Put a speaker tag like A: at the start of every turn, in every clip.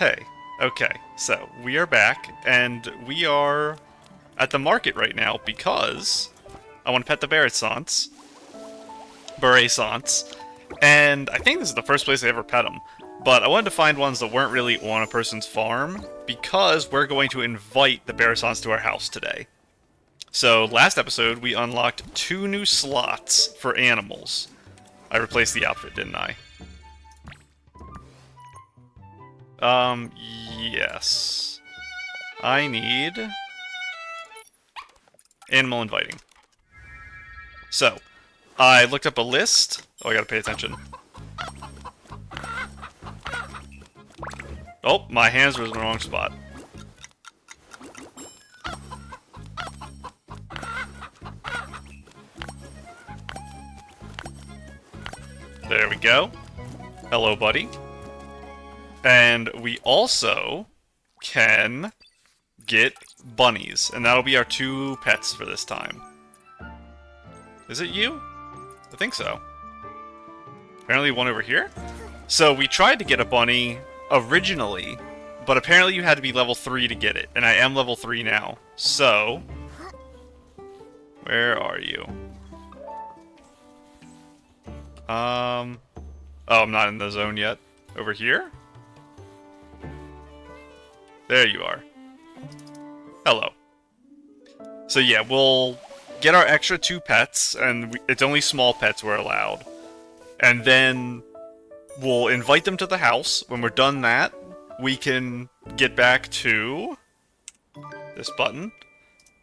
A: Hey, okay, so we are back, and we are at the market right now because I want to pet the Barraissants, and I think this is the first place I ever pet them. But I wanted to find ones that weren't really on a person's farm because we're going to invite the Barraissants to our house today. So last episode we unlocked 2 new slots for animals. I replaced the outfit, didn't I? Yes. I need animal inviting. So, I looked up a list. Oh, I gotta pay attention. Oh, my hands were in the wrong spot. There we go. Hello, buddy. And we also can get bunnies, and that'll be our 2 pets for this time. Is it you? I think so. Apparently one over here? So we tried to get a bunny originally, but apparently you had to be level 3 to get it, and I am level 3 now. So, where are you? Oh, I'm not in the zone yet. Over here? There you are. Hello. So yeah, we'll get our extra 2 pets, and it's only small pets we're allowed. And then we'll invite them to the house. When we're done that, we can get back to this button,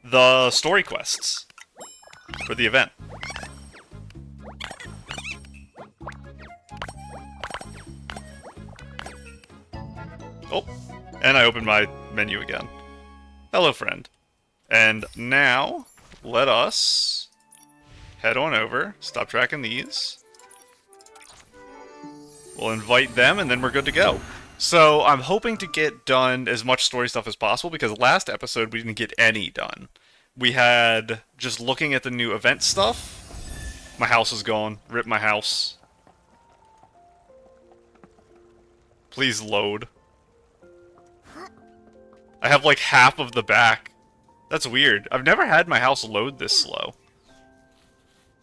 A: the story quests for the event. Oh, and I opened my menu again. Hello, friend. And now, let us head on over, stop tracking these. We'll invite them, and then we're good to go. So, I'm hoping to get done as much story stuff as possible, because last episode we didn't get any done. We had just looking at the new event stuff. My house is gone. Rip my house. Please load. I have like half of the back. That's weird. I've never had my house load this slow.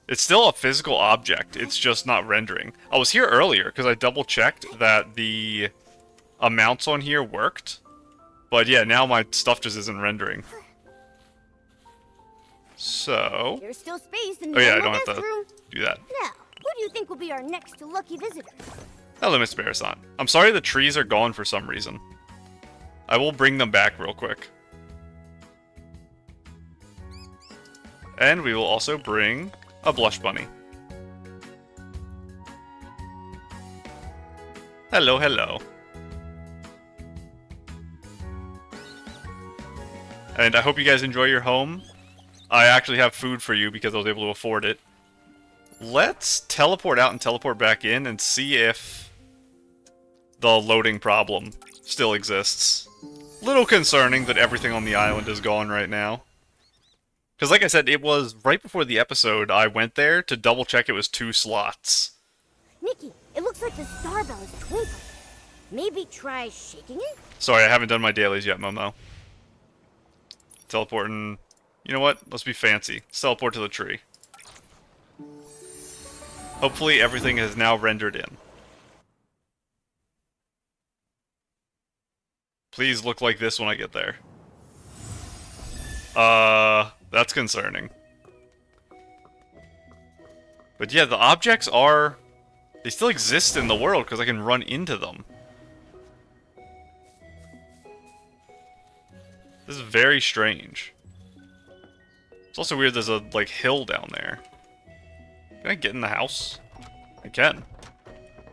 A: It's still a physical object, it's just not rendering. I was here earlier because I double checked that the amounts on here worked. But yeah, now my stuff just isn't rendering. So...
B: There's still space in
A: oh yeah, I
B: the
A: don't have to
B: room.
A: do that.
B: Now, who do you think will be our next lucky visitor?
A: Hello, Miss Barraissant. I'm sorry the trees are gone for some reason. I will bring them back real quick. And we will also bring a blush bunny. Hello, hello. And I hope you guys enjoy your home. I actually have food for you because I was able to afford it. Let's teleport out and teleport back in and see if the loading problem still exists. Little concerning that everything on the island is gone right now. Because like I said, it was right before the episode I went there to double check it was 2 slots.
B: Nikki, it looks like the star bell is twinkling. Maybe try shaking it?
A: Sorry, I haven't done my dailies yet, Momo. Teleporting... You know what? Let's be fancy. Let's teleport to the tree. Hopefully everything is now rendered in. Please look like this when I get there. That's concerning. But yeah, the objects are... they still exist in the world because I can run into them. This is very strange. It's also weird there's a, like, hill down there. Can I get in the house? I can.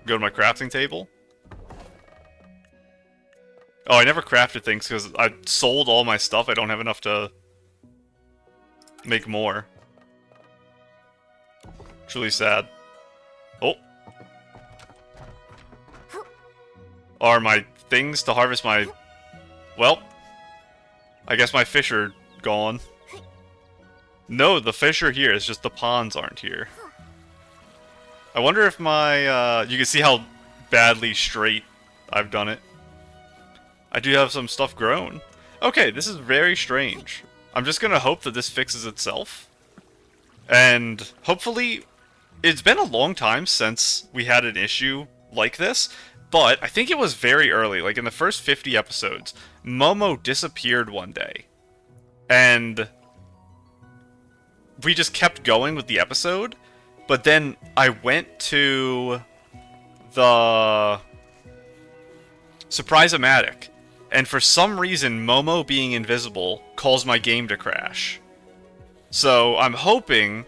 A: Go to my crafting table. Oh, I never crafted things because I sold all my stuff. I don't have enough to make more. Truly sad. Oh. Are my things to harvest my... well, I guess my fish are gone. No, the fish are here. It's just the ponds aren't here. I wonder if my... you can see how badly straight I've done it. I do have some stuff grown. Okay, this is very strange. I'm just gonna hope that this fixes itself. And hopefully, it's been a long time since we had an issue like this, but I think it was very early, like in the first 50 episodes, Momo disappeared one day. And we just kept going with the episode, but then I went to the Surprise-O-Matic, and for some reason, Momo being invisible caused my game to crash. So I'm hoping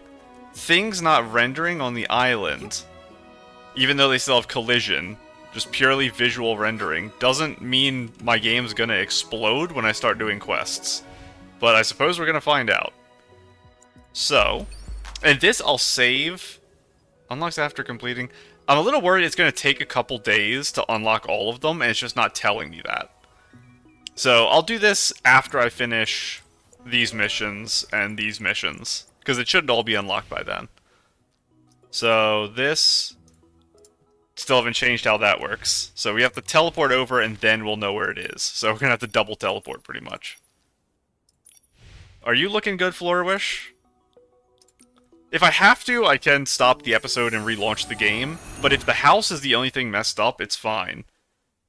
A: things not rendering on the island, even though they still have collision, just purely visual rendering, doesn't mean my game's gonna explode when I start doing quests. But I suppose we're gonna find out. So, and this I'll save. Unlocks after completing. I'm a little worried it's gonna take a couple days to unlock all of them, and it's just not telling me that. So I'll do this after I finish these missions and these missions, because it should all be unlocked by then. So this, still haven't changed how that works. So we have to teleport over and then we'll know where it is. So we're gonna have to double teleport pretty much. Are you looking good, Floriwish? If I have to, I can stop the episode and relaunch the game, but if the house is the only thing messed up, it's fine.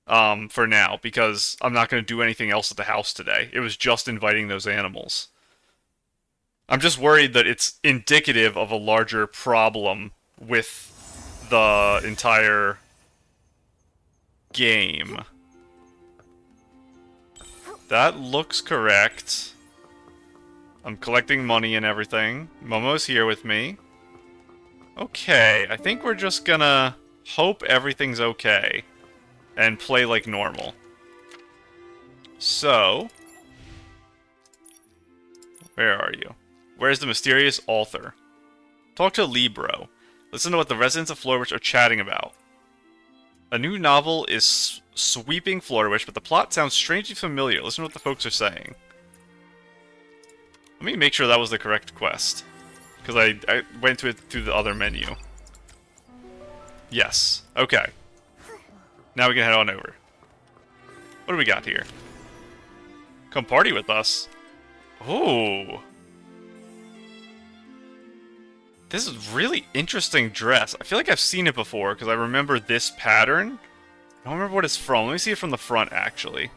A: For now, because I'm not going to do anything else at the house today. It was just inviting those animals. I'm just worried that it's indicative of a larger problem with the entire game. That looks correct. I'm collecting money and everything. Momo's here with me. Okay, I think we're just gonna hope everything's okay. And play like normal. So, where are you? Where's the mysterious author? Talk to Libro. Listen to what the residents of Florwish are chatting about. A new novel is sweeping Florwish, but the plot sounds strangely familiar. Listen to what the folks are saying. Let me make sure that was the correct quest. Because I went to it through the other menu. Yes. Okay. Now we can head on over. What do we got here? Come party with us. Ooh. This is really interesting dress. I feel like I've seen it before because I remember this pattern. I don't remember what it's from. Let me see it from the front, actually.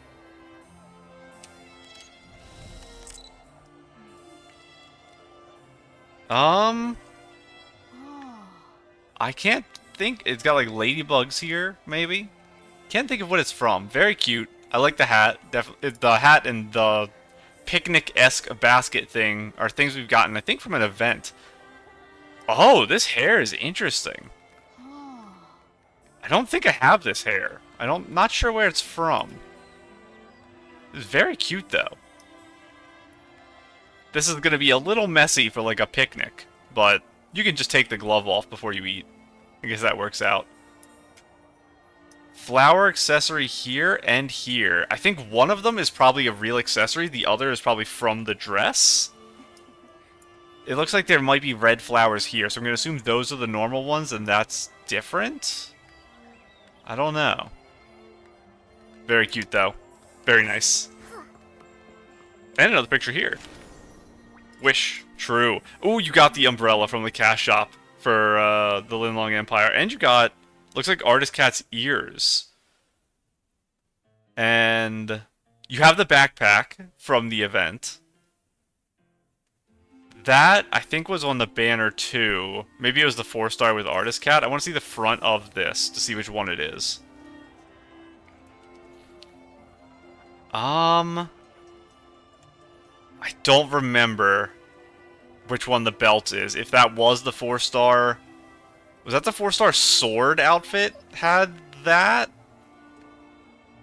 A: I can't think. It's got like ladybugs here, maybe. Can't think of what it's from. Very cute. I like the hat. The hat and the picnic-esque basket thing are things we've gotten, I think, from an event. Oh, this hair is interesting. I don't think I have this hair. Not sure where it's from. It's very cute, though. This is going to be a little messy for, like, a picnic. But you can just take the glove off before you eat. I guess that works out. Flower accessory here and here. I think one of them is probably a real accessory. The other is probably from the dress. It looks like there might be red flowers here. So I'm going to assume those are the normal ones and that's different? I don't know. Very cute, though. Very nice. And another picture here. Wish. True. Ooh, you got the umbrella from the cash shop for the Linlong Empire. And you got, looks like Artist Cat's ears. And you have the backpack from the event. That, I think, was on the banner, too. Maybe it was the 4-star with Artist Cat. I want to see the front of this to see which one it is. I don't remember which one the belt is. If that was the 4-star... Was that the 4-star sword outfit had that?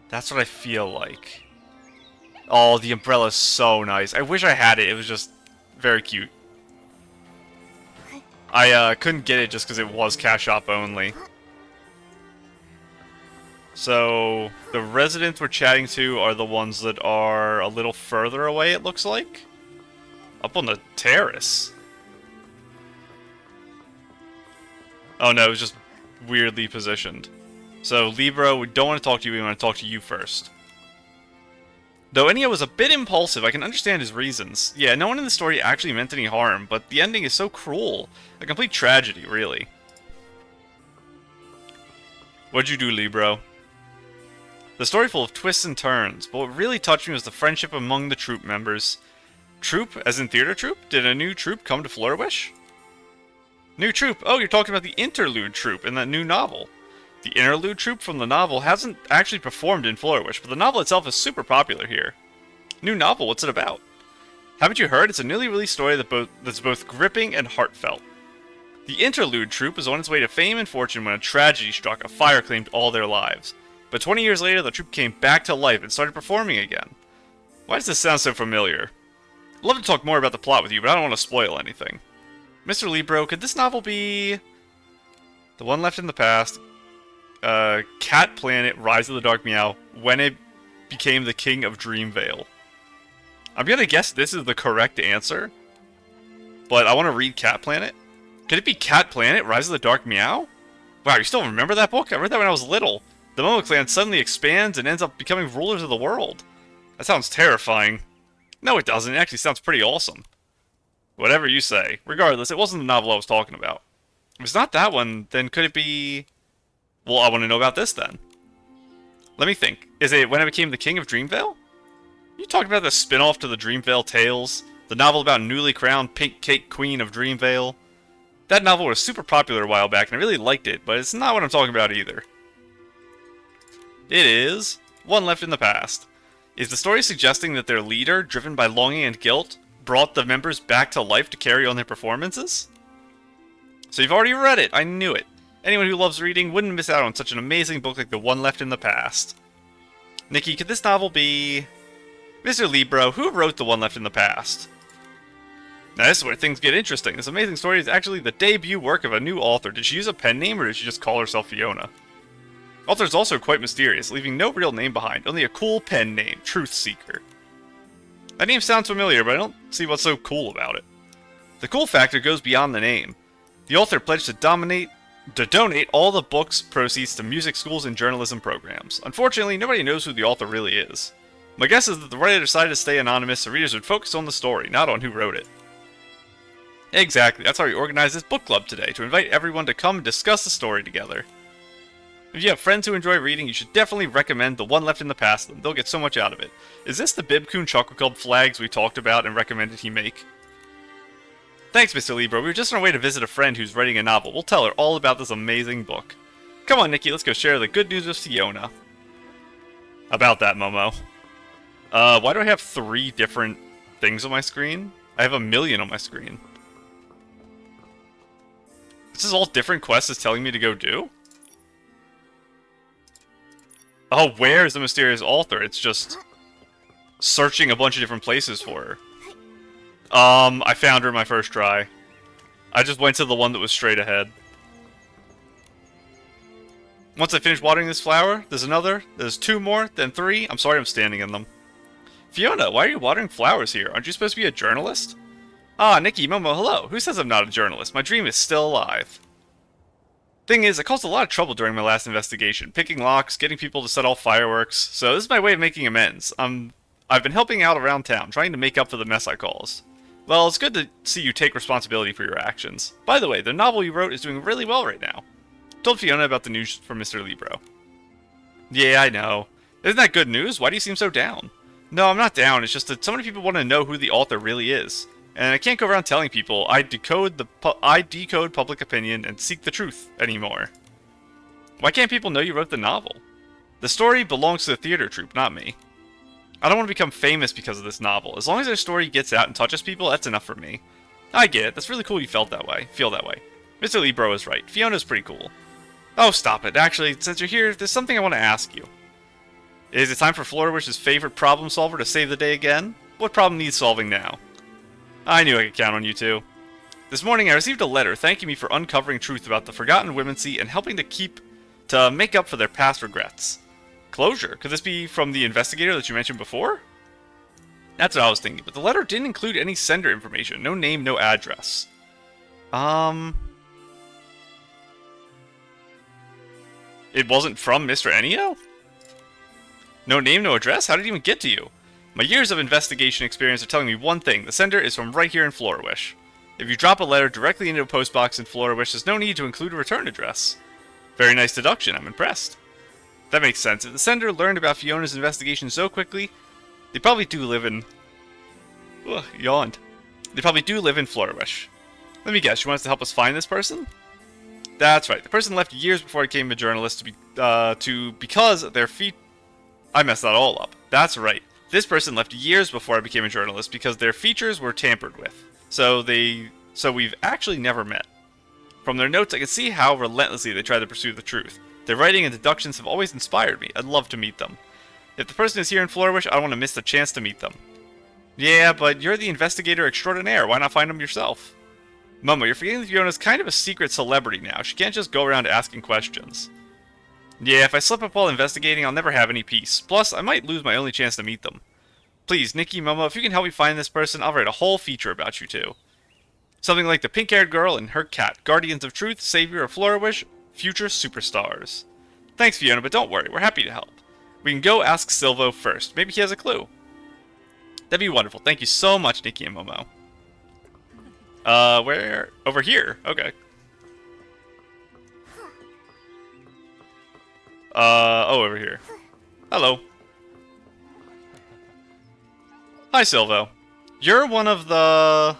A: That's what I feel like. Oh, the umbrella is so nice. I wish I had it. It was just very cute. I couldn't get it just because it was cash shop only. So, the residents we're chatting to are the ones that are a little further away, it looks like. Up on the terrace. Oh no, it was just weirdly positioned. So, Libro, we don't want to talk to you, we want to talk to you first. Though Ennio was a bit impulsive, I can understand his reasons. Yeah, no one in the story actually meant any harm, but the ending is so cruel. A complete tragedy, really. What'd you do, Libro? The story full of twists and turns, but what really touched me was the friendship among the troupe members. Troupe, as in theater troupe? Did a new troupe come to Flourish? New troupe? Oh, you're talking about the interlude troupe in that new novel. The interlude troupe from the novel hasn't actually performed in Flourish, but the novel itself is super popular here. New novel, what's it about? Haven't you heard? It's a newly released story that's both gripping and heartfelt. The interlude troupe was on its way to fame and fortune when a tragedy struck, a fire claimed all their lives. But 20 years later, the troupe came back to life and started performing again. Why does this sound so familiar? I'd love to talk more about the plot with you, but I don't want to spoil anything. Mr. Libro, could this novel be... The One Left in the Past, Cat Planet, Rise of the Dark Meow, when it became the King of Dreamvale? I'm gonna guess this is the correct answer, but I want to read Cat Planet. Could it be Cat Planet, Rise of the Dark Meow? Wow, you still remember that book? I read that when I was little. The Momo clan suddenly expands and ends up becoming rulers of the world. That sounds terrifying. No, it doesn't. It actually sounds pretty awesome. Whatever you say. Regardless, it wasn't the novel I was talking about. If it's not that one, then could it be... Well, I want to know about this then. Let me think. Is it When I Became the King of Dreamvale? You talking about the spin-off to the Dreamvale Tales? The novel about newly crowned Pink Cake Queen of Dreamvale? That novel was super popular a while back, and I really liked it, but it's not what I'm talking about either. It is One Left in the Past. Is the story suggesting that their leader, driven by longing and guilt, brought the members back to life to carry on their performances? So you've already read it, I knew it. Anyone who loves reading wouldn't miss out on such an amazing book like The One Left in the Past. Nikki, could this novel be... Mr. Libro, who wrote The One Left in the Past? Now this is where things get interesting. This amazing story is actually the debut work of a new author. Did she use a pen name or did she just call herself Fiona? Author is also quite mysterious, leaving no real name behind, only a cool pen name, Truth Seeker. That name sounds familiar, but I don't see what's so cool about it. The cool factor goes beyond the name. The author pledged to donate all the book's proceeds to music schools and journalism programs. Unfortunately, nobody knows who the author really is. My guess is that the writer decided to stay anonymous so readers would focus on the story, not on who wrote it. Exactly, that's why we organized this book club today, to invite everyone to come and discuss the story together. If you have friends who enjoy reading, you should definitely recommend The One Left in the Past to them. They'll get so much out of it. Is this the Bibcoon Chocolate Club flags we talked about and recommended he make? Thanks, Mr. Libro. We were just on our way to visit a friend who's writing a novel. We'll tell her all about this amazing book. Come on, Nikki, let's go share the good news with Fiona. About that, Momo. Why do I have 3 different things on my screen? I have 1,000,000 on my screen. This is all different quests it's telling me to go do? Oh, where's the mysterious author? It's just searching a bunch of different places for her. I found her in my first try. I just went to the one that was straight ahead. Once I finish watering this flower, there's another, there's 2 more, then 3. I'm sorry I'm standing in them. Fiona, why are you watering flowers here? Aren't you supposed to be a journalist? Ah, Nikki, Momo, hello. Who says I'm not a journalist? My dream is still alive. Thing is, I caused a lot of trouble during my last investigation, picking locks, getting people to set off fireworks, so this is my way of making amends. I've been helping out around town, trying to make up for the mess I caused. Well, it's good to see you take responsibility for your actions. By the way, the novel you wrote is doing really well right now. I told Fiona about the news from Mr. Libro. Yeah, I know. Isn't that good news? Why do you seem so down? No, I'm not down, it's just that so many people want to know who the author really is. And I can't go around telling people I decode public opinion and seek the truth anymore. Why can't people know you wrote the novel? The story belongs to the theater troupe, not me. I don't want to become famous because of this novel. As long as their story gets out and touches people, that's enough for me. I get it. That's really cool you feel that way. Mr. Libro is right. Fiona's pretty cool. Oh, stop it. Actually, since you're here, there's something I want to ask you. Is it time for Flourish's favorite problem solver to save the day again? What problem needs solving now? I knew I could count on you two. This morning I received a letter thanking me for uncovering truth about the Forgotten Womency and helping to make up for their past regrets. Closure? Could this be from the investigator that you mentioned before? That's what I was thinking, but the letter didn't include any sender information. No name, no address. It wasn't from Mr. Ennio? No name, no address? How did it even get to you? My years of investigation experience are telling me one thing. The sender is from right here in Florawish. If you drop a letter directly into a postbox in Florawish, there's no need to include a return address. Very nice deduction. I'm impressed. That makes sense. If the sender learned about Fiona's investigation so quickly, they probably do live in... Ugh, yawned. They probably do live in Florawish. Let me guess, she wants to help us find this person? That's right. The person left years before I became a journalist because their feet... I messed that all up. That's right. This person left years before I became a journalist because their features were tampered with. So we've actually never met. From their notes, I can see how relentlessly they try to pursue the truth. Their writing and deductions have always inspired me. I'd love to meet them. If the person is here in Florawish, I don't want to miss the chance to meet them. Yeah, but you're the investigator extraordinaire. Why not find them yourself? Momo, you're forgetting that Fiona's kind of a secret celebrity now. She can't just go around asking questions. Yeah, if I slip up while investigating, I'll never have any peace. Plus, I might lose my only chance to meet them. Please, Nikki, Momo, if you can help me find this person, I'll write a whole feature about you two. Something like the pink-haired girl and her cat, guardians of truth, savior of Florawish, future superstars. Thanks, Fiona, but don't worry, we're happy to help. We can go ask Silvo first. Maybe he has a clue. That'd be wonderful. Thank you so much, Nikki and Momo. Where? Over here. Okay. Oh, over here. Hello. Hi, Silvo. You're one of the...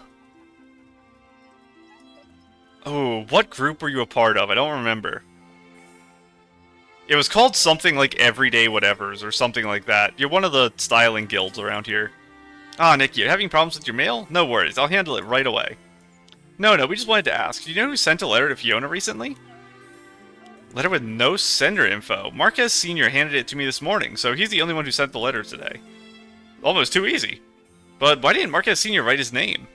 A: Oh, what group were you a part of? I don't remember. It was called something like Everyday Whatevers or something like that. You're one of the styling guilds around here. Ah, Nikki, you're having problems with your mail? No worries, I'll handle it right away. No, we just wanted to ask. Do you know who sent a letter to Fiona recently? Letter with no sender info. Marquez Sr. handed it to me this morning, so he's the only one who sent the letter today. Almost too easy. But why didn't Marquez Sr. write his name?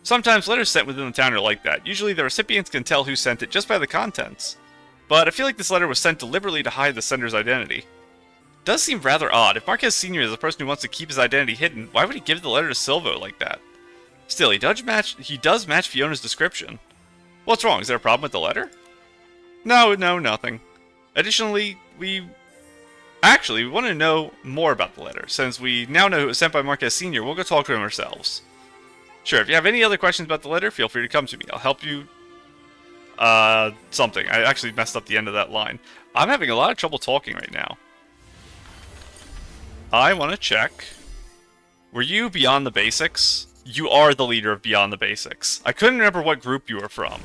A: Sometimes letters sent within the town are like that. Usually the recipients can tell who sent it just by the contents. But I feel like this letter was sent deliberately to hide the sender's identity. Does seem rather odd. If Marquez Sr. is the person who wants to keep his identity hidden, why would he give the letter to Silvo like that? Still, he does match Fiona's description. What's wrong? Is there a problem with the letter? No, nothing. Additionally, we want to know more about the letter. Since we now know it was sent by Marquez Sr., we'll go talk to him ourselves. Sure, if you have any other questions about the letter, feel free to come to me. I'll help you... something. I actually messed up the end of that line. I'm having a lot of trouble talking right now. I want to check. Were you Beyond the Basics? You are the leader of Beyond the Basics. I couldn't remember what group you were from.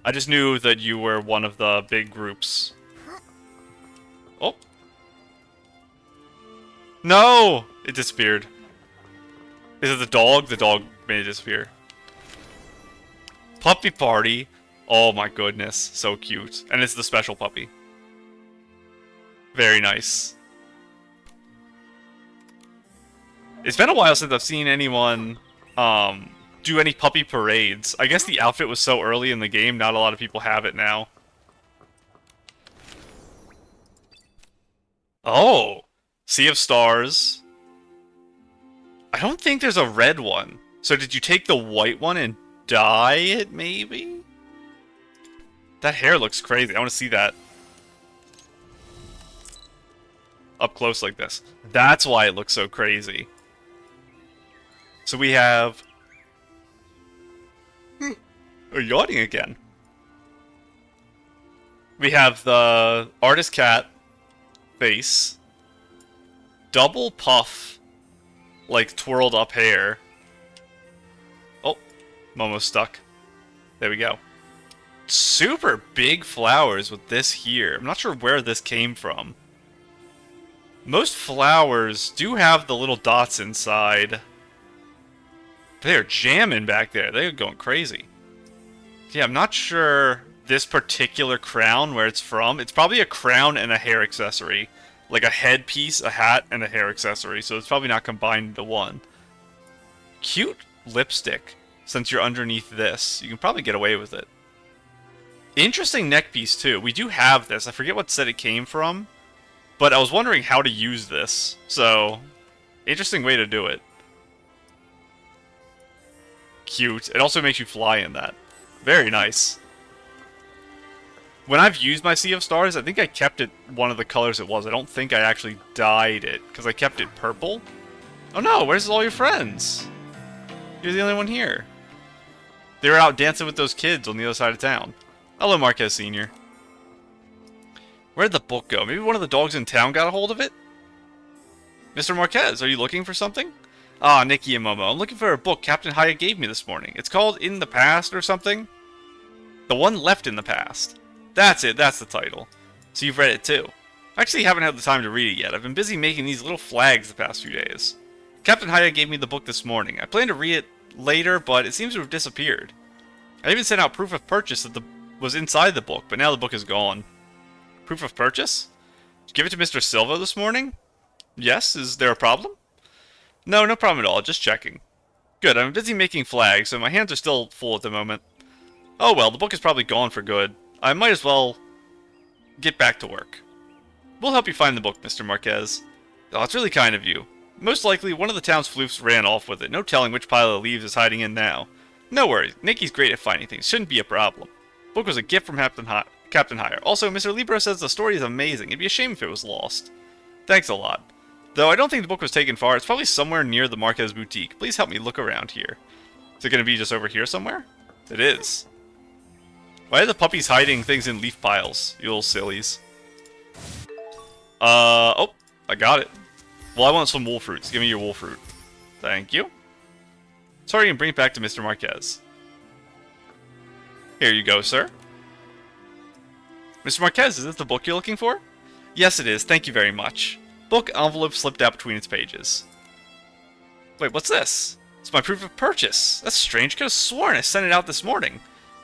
A: I just knew that you were one of the big groups. Oh. No! It disappeared. Is it the dog? The dog made it disappear. Puppy party. Oh my goodness. So cute. And it's the special puppy. Very nice. It's been a while since I've seen anyone do any puppy parades. I guess the outfit was so early in the game, not a lot of people have it now. Oh! Sea of Stars. I don't think there's a red one. So did you take the white one and dye it, maybe? That hair looks crazy. I want to see that. Up close like this. That's why it looks so crazy. So we have... Oh, yawning again. We have the artist cat face. Double puff. Like twirled up hair. Oh, Momo's stuck. There we go. Super big flowers with this here. I'm not sure where this came from. Most flowers do have the little dots inside. They're jamming back there. They're going crazy. Yeah, I'm not sure this particular crown, where it's from. It's probably a crown and a hair accessory. Like a headpiece, a hat, and a hair accessory. So it's probably not combined into one. Cute lipstick. Since you're underneath this, you can probably get away with it. Interesting neck piece, too. We do have this. I forget what set it came from. But I was wondering how to use this. So, interesting way to do it. Cute. It also makes you fly in that. Very nice. When I've used my Sea of Stars, I think I kept it one of the colors it was. I don't think I actually dyed it, because I kept it purple. Oh no, where's all your friends? You're the only one here. They were out dancing with those kids on the other side of town. Hello, Marquez Sr. Where'd the book go? Maybe one of the dogs in town got a hold of it? Mr. Marquez, are you looking for something? Ah, Nikki and Momo, I'm looking for a book Captain Hyatt gave me this morning. It's called In the Past or something? The One Left in the Past. That's it, that's the title. So you've read it too. I actually haven't had the time to read it yet. I've been busy making these little flags the past few days. Captain Hyatt gave me the book this morning. I plan to read it later, but it seems to have disappeared. I even sent out proof of purchase that was inside the book, but now the book is gone. Proof of purchase? Did you give it to Mr. Silva this morning? Yes, is there a problem? No, no problem at all, just checking. Good, I'm busy making flags, so my hands are still full at the moment. Oh well, the book is probably gone for good. I might as well get back to work. We'll help you find the book, Mr. Marquez. Oh, it's really kind of you. Most likely, one of the town's floofs ran off with it. No telling which pile of leaves is hiding in now. No worries, Nikki's great at finding things. Shouldn't be a problem. The book was a gift from Captain Hire. Also, Mr. Libro says the story is amazing. It'd be a shame if it was lost. Thanks a lot. Though I don't think the book was taken far, it's probably somewhere near the Marquez boutique. Please help me look around here. Is it going to be just over here somewhere? It is. Why are the puppies hiding things in leaf piles, you little sillies? Oh, I got it. Well, I want some wool fruits. Give me your wool fruit. Thank you. Sorry, and bring it back to Mr. Marquez. Here you go, sir. Mr. Marquez, is this the book you're looking for? Yes, it is. Thank you very much. Book envelope slipped out between its pages. Wait, what's this? It's my proof of purchase. That's strange. Could have sworn I sent it out this morning.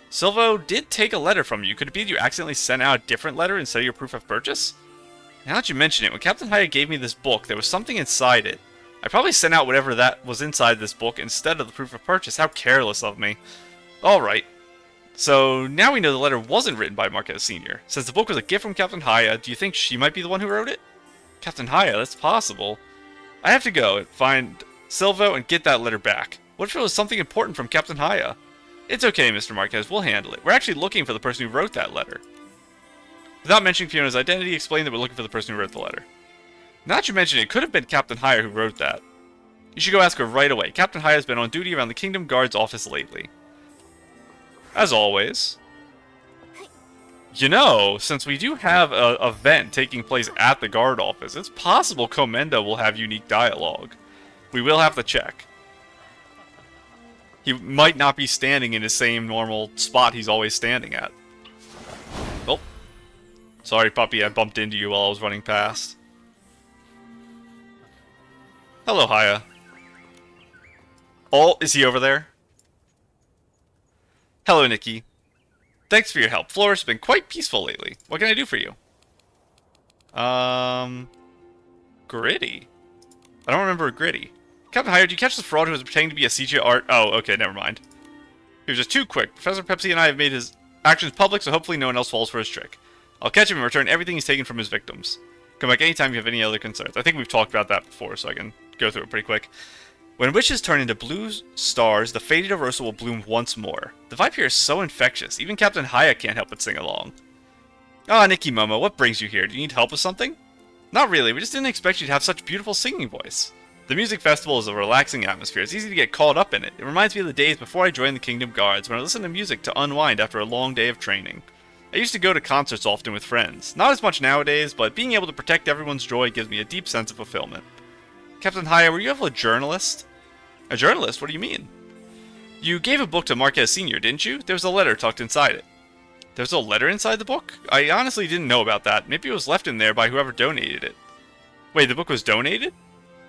A: Silvo did take a letter from you. Could it be that you accidentally sent out a different letter instead of your proof of purchase? Now that you mention it, when Captain Hyatt gave me this book, there was something inside it. I probably sent out whatever that was inside this book instead of the proof of purchase. How careless of me. Alright. So, now we know the letter wasn't written by Marquez Sr. Since the book was a gift from Captain Hyatt, do you think she might be the one who wrote it? Captain Hyatt, that's possible. I have to go and find Silvo and get that letter back. What if it was something important from Captain Hyatt? It's okay, Mr. Marquez, we'll handle it. We're actually looking for the person who wrote that letter. Without mentioning Fiona's identity, explain that we're looking for the person who wrote the letter. Now that you mention it, it could have been Captain Hyatt who wrote that. You should go ask her right away. Captain Hyatt has been on duty around the Kingdom Guard's office lately. As always. You know, since we do have an event taking place at the guard office, it's possible Komenda will have unique dialogue. We will have to check. He might not be standing in his same normal spot he's always standing at. Oh. Sorry, puppy, I bumped into you while I was running past. Hello, Haya. Oh, is he over there? Hello, Nikki. Thanks for your help. Florist's been quite peaceful lately. What can I do for you? Gritty. I don't remember a Gritty. Captain Hyatt, did you catch the fraud who was pretending to be a CJ art? Oh, okay, never mind. He was just too quick. Professor Pepsi and I have made his actions public, so hopefully no one else falls for his trick. I'll catch him and return everything he's taken from his victims. Come back anytime you have any other concerns. I think we've talked about that before, so I can go through it pretty quick. When wishes turn into blue stars, the faded Arosa will bloom once more. The vibe here is so infectious, even Captain Hyatt can't help but sing along. Ah, Nikki Momo, what brings you here? Do you need help with something? Not really, we just didn't expect you to have such a beautiful singing voice. The music festival is a relaxing atmosphere. It's easy to get caught up in it. It reminds me of the days before I joined the Kingdom Guards, when I listened to music to unwind after a long day of training. I used to go to concerts often with friends. Not as much nowadays, but being able to protect everyone's joy gives me a deep sense of fulfillment. Captain Hyatt, were you ever a journalist? A journalist? What do you mean? You gave a book to Marquez Sr., didn't you? There was a letter tucked inside it. There was a letter inside the book? I honestly didn't know about that. Maybe it was left in there by whoever donated it. Wait, the book was donated?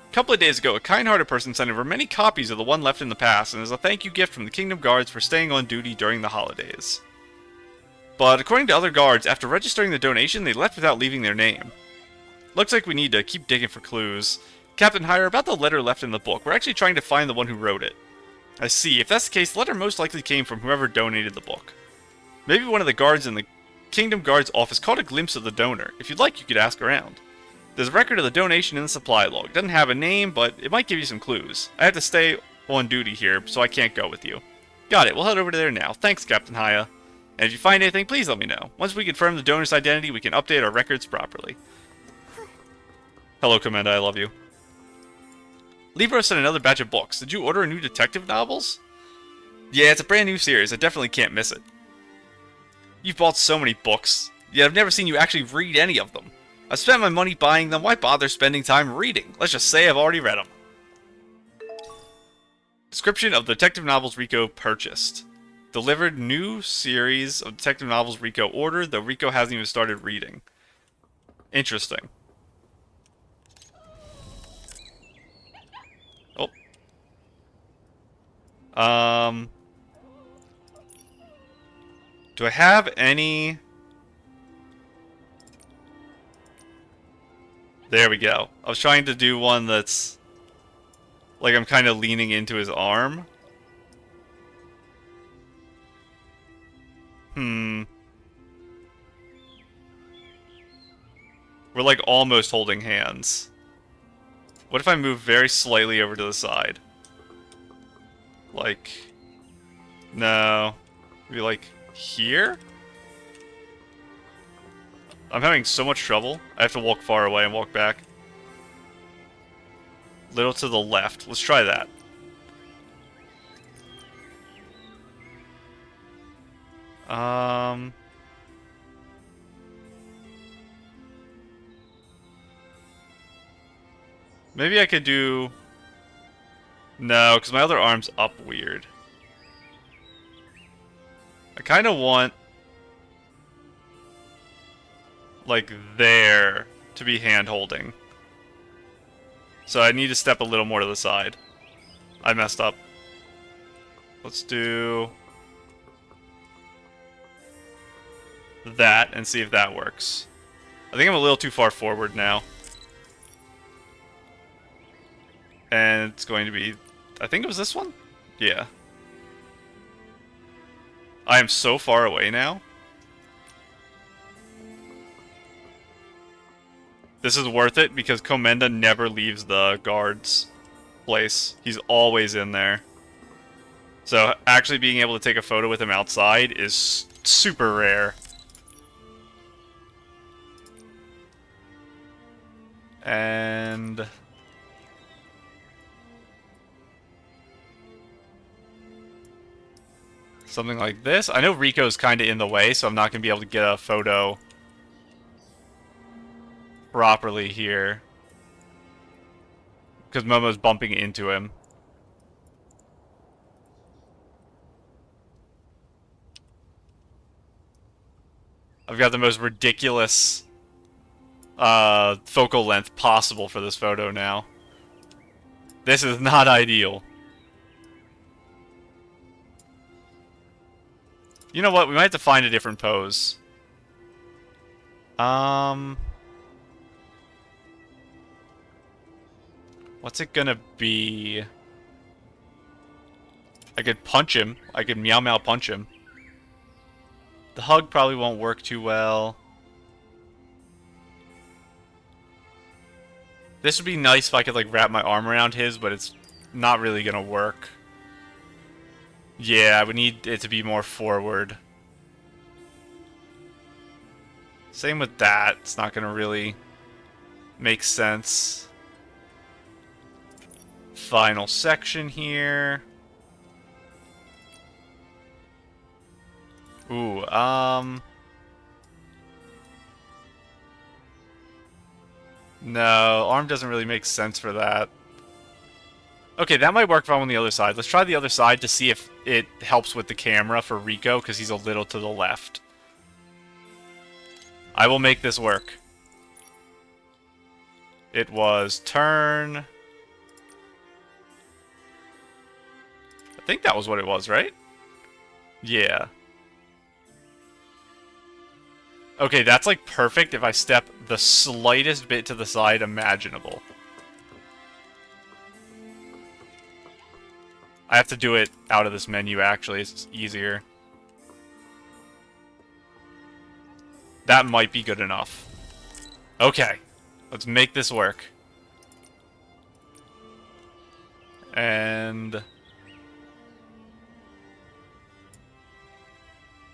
A: A couple of days ago, a kind-hearted person sent over many copies of the one left in the past, and as a thank you gift from the Kingdom Guards for staying on duty during the holidays. But according to other guards, after registering the donation, they left without leaving their name. Looks like we need to keep digging for clues. Captain Hire, about the letter left in the book, we're actually trying to find the one who wrote it. I see. If that's the case, the letter most likely came from whoever donated the book. Maybe one of the guards in the Kingdom Guard's office caught a glimpse of the donor. If you'd like, you could ask around. There's a record of the donation in the supply log. It doesn't have a name, but it might give you some clues. I have to stay on duty here, so I can't go with you. Got it. We'll head over to there now. Thanks, Captain Haya. And if you find anything, please let me know. Once we confirm the donor's identity, we can update our records properly. Hello, Komenda. I love you. Libro sent another batch of books. Did you order a new detective novels? Yeah, it's a brand new series. I definitely can't miss it. You've bought so many books, yet I've never seen you actually read any of them. I've spent my money buying them, why bother spending time reading? Let's just say I've already read them. Description of the detective novels Rico purchased. Delivered new series of detective novels Rico ordered, though Rico hasn't even started reading. Interesting. Oh. Do I have any... There we go. I was trying to do one that's... like I'm kind of leaning into his arm. We're like almost holding hands. What if I move very slightly over to the side? Like... No. Maybe like here? I'm having so much trouble. I have to walk far away and walk back. Little to the left. Let's try that. Maybe I could do... No, because my other arm's up weird. I kind of want... like there to be hand-holding. So I need to step a little more to the side. I messed up. Let's do... that and see if that works. I think I'm a little too far forward now. And it's going to be... I think it was this one? Yeah. I am so far away now. This is worth it because Komenda never leaves the guard's place. He's always in there. So actually being able to take a photo with him outside is super rare. And... something like this. I know Rico's kind of in the way, so I'm not going to be able to get a photo properly here. Because Momo's bumping into him. I've got the most ridiculous focal length possible for this photo now. This is not ideal. You know what? We might have to find a different pose. What's it gonna be? I could punch him. I could meow meow punch him. The hug probably won't work too well. This would be nice if I could like wrap my arm around his, but it's not really gonna work. Yeah, I would need it to be more forward. Same with that. It's not gonna really make sense. Final section here. Ooh, no, arm doesn't really make sense for that. Okay, that might work if I'm on the other side. Let's try the other side to see if it helps with the camera for Rico, because he's a little to the left. I will make this work. It was turn... I think that was what it was, right? Yeah. Okay, that's like perfect if I step the slightest bit to the side imaginable. I have to do it out of this menu, actually. It's easier. That might be good enough. Okay. Let's make this work. And...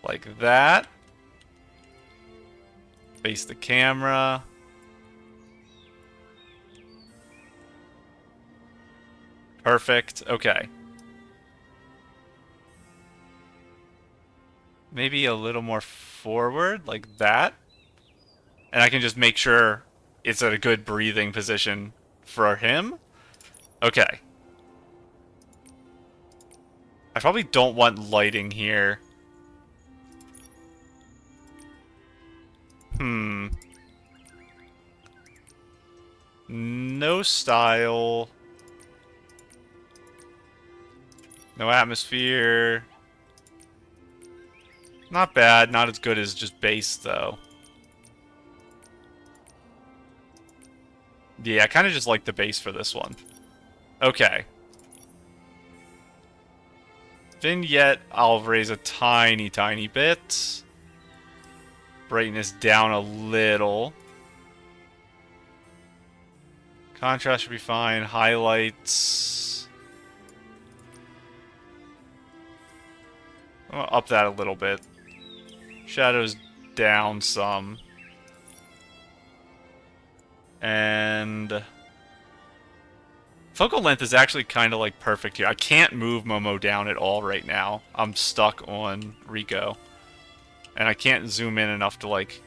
A: like that. Face the camera. Perfect. Okay. Maybe a little more forward, like that. And I can just make sure it's at a good breathing position for him. Okay. I probably don't want lighting here. No style. No atmosphere. Not bad. Not as good as just base, though. Yeah, I kind of just like the base for this one. Okay. Vignette, I'll raise a tiny, tiny bit. Brightness down a little. Contrast should be fine. Highlights. I'll up that a little bit. Shadows down some. And focal length is actually kind of like perfect here. I can't move Momo down at all right now. I'm stuck on Rico. And I can't zoom in enough to like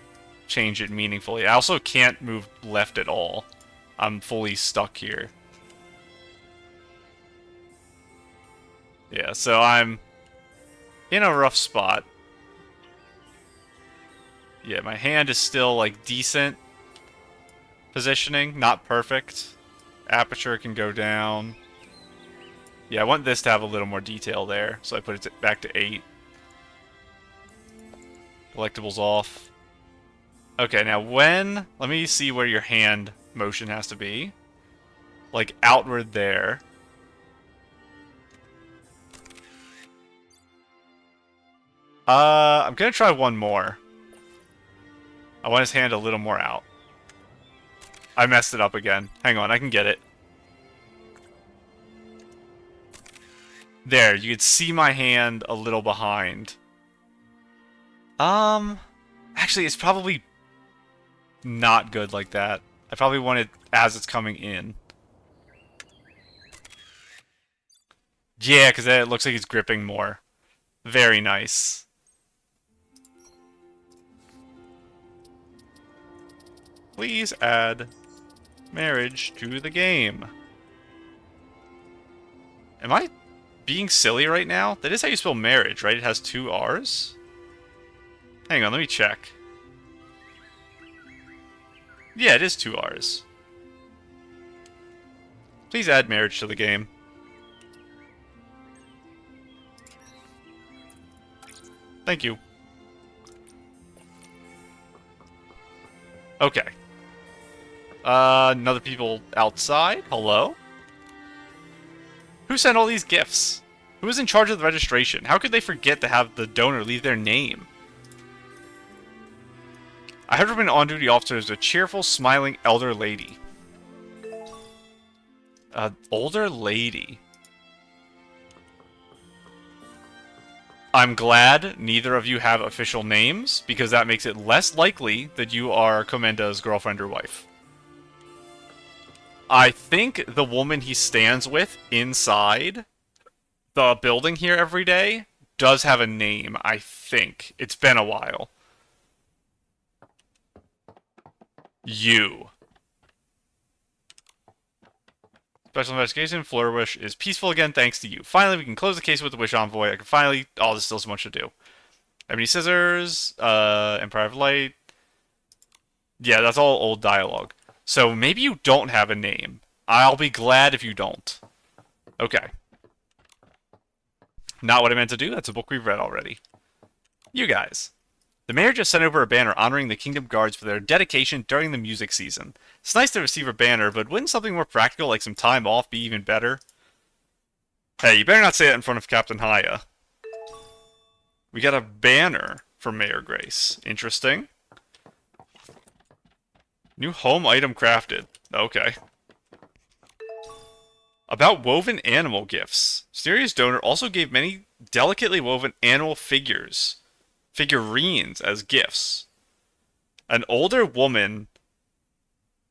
A: change it meaningfully. I also can't move left at all. I'm fully stuck here. Yeah, so I'm in a rough spot. Yeah, my hand is still like decent positioning, not perfect. Aperture can go down. Yeah, I want this to have a little more detail there, so I put it back to 8. Collectibles off. Okay, now when... Let me see where your hand motion has to be. Like, outward there. I'm gonna try one more. I want his hand a little more out. I messed it up again. Hang on, I can get it. There, you can see my hand a little behind. Actually, it's probably not good like that. I probably want it as it's coming in. Yeah, because then it looks like he's gripping more. Very nice. Please add marriage to the game. Am I being silly right now? That is how you spell marriage, right? It has 2 R's? Hang on, let me check. Yeah, it is 2 R's. Please add marriage to the game. Thank you. Okay. Another people outside? Hello? Who sent all these gifts? Who was in charge of the registration? How could they forget to have the donor leave their name? I heard from an on-duty officer as a cheerful, smiling elder lady. Older lady. I'm glad neither of you have official names, because that makes it less likely that you are Komenda's girlfriend or wife. I think the woman he stands with inside the building here every day does have a name, I think. It's been a while. You. Special investigation. Flourish is peaceful again thanks to you. Finally, we can close the case with the Wish Envoy. I can finally... Oh, there's still so much to do. Ebony Scissors. Empire of Light. Yeah, that's all old dialogue. So maybe you don't have a name. I'll be glad if you don't. Okay. Not what I meant to do. That's a book we've read already. You guys. The mayor just sent over a banner honoring the Kingdom Guards for their dedication during the music season. It's nice to receive a banner, but wouldn't something more practical like some time off be even better? Hey, you better not say that in front of Captain Haya. We got a banner for Mayor Grace. Interesting. New home item crafted. Okay. About woven animal gifts. Mysterious donor also gave many delicately woven animal figurines as gifts. An older woman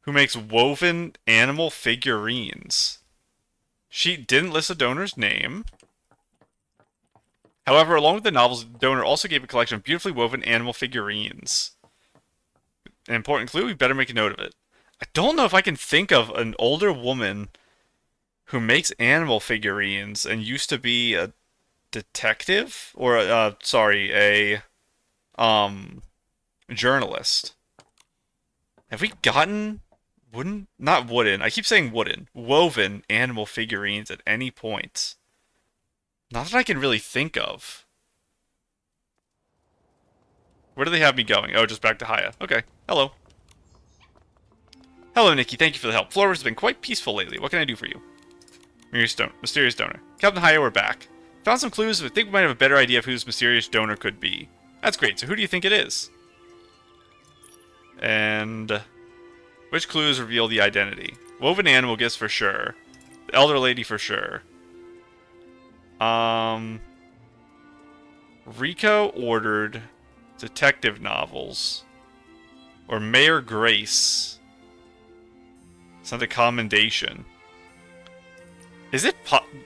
A: who makes woven animal figurines. She didn't list a donor's name. However, along with the novels, the donor also gave a collection of beautifully woven animal figurines. An important clue, we better make a note of it. I don't know if I can think of an older woman who makes animal figurines and used to be a detective? Or, a journalist. Have we gotten not wooden, I keep saying wooden, woven animal figurines at any point? Not that I can really think of. Where do they have me going? Oh, just back to Haya. Okay. Hello. Hello, Nikki. Thank you for the help. Florida has been quite peaceful lately. What can I do for you? Mysterious donor. Captain Haya, we're back. Found some clues, but I think we might have a better idea of who this mysterious donor could be. That's great. So who do you think it is? And which clues reveal the identity? Woven animal gifts for sure. The elder lady for sure. Rico ordered detective novels. Or Mayor Grace sent a commendation. Is it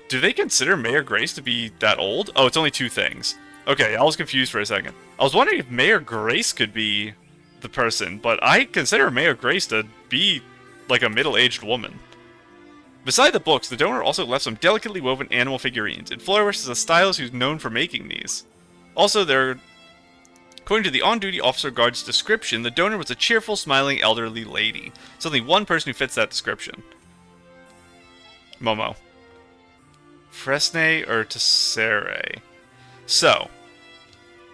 A: do they consider Mayor Grace to be that old? Oh, it's only 2 things. Okay, I was confused for a second. I was wondering if Mayor Grace could be the person, but I consider Mayor Grace to be like a middle-aged woman. Beside the books, the donor also left some delicately woven animal figurines, and Florist is a stylist who's known for making these. Also, according to the on-duty officer guard's description, the donor was a cheerful, smiling, elderly lady. There's only one person who fits that description. Momo. Fresnay or Tessere. So,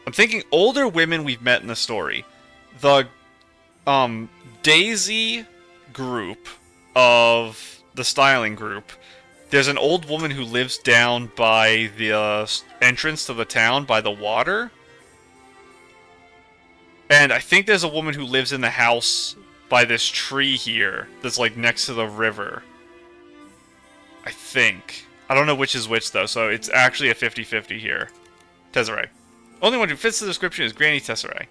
A: I'm thinking older women we've met in the story. The Daisy group of the styling group. There's an old woman who lives down by the entrance to the town by the water. And I think there's a woman who lives in the house by this tree here that's like next to the river. I think. I don't know which is which though, so it's actually a 50-50 here. Tessere. Only one who fits the description is Granny Tessere.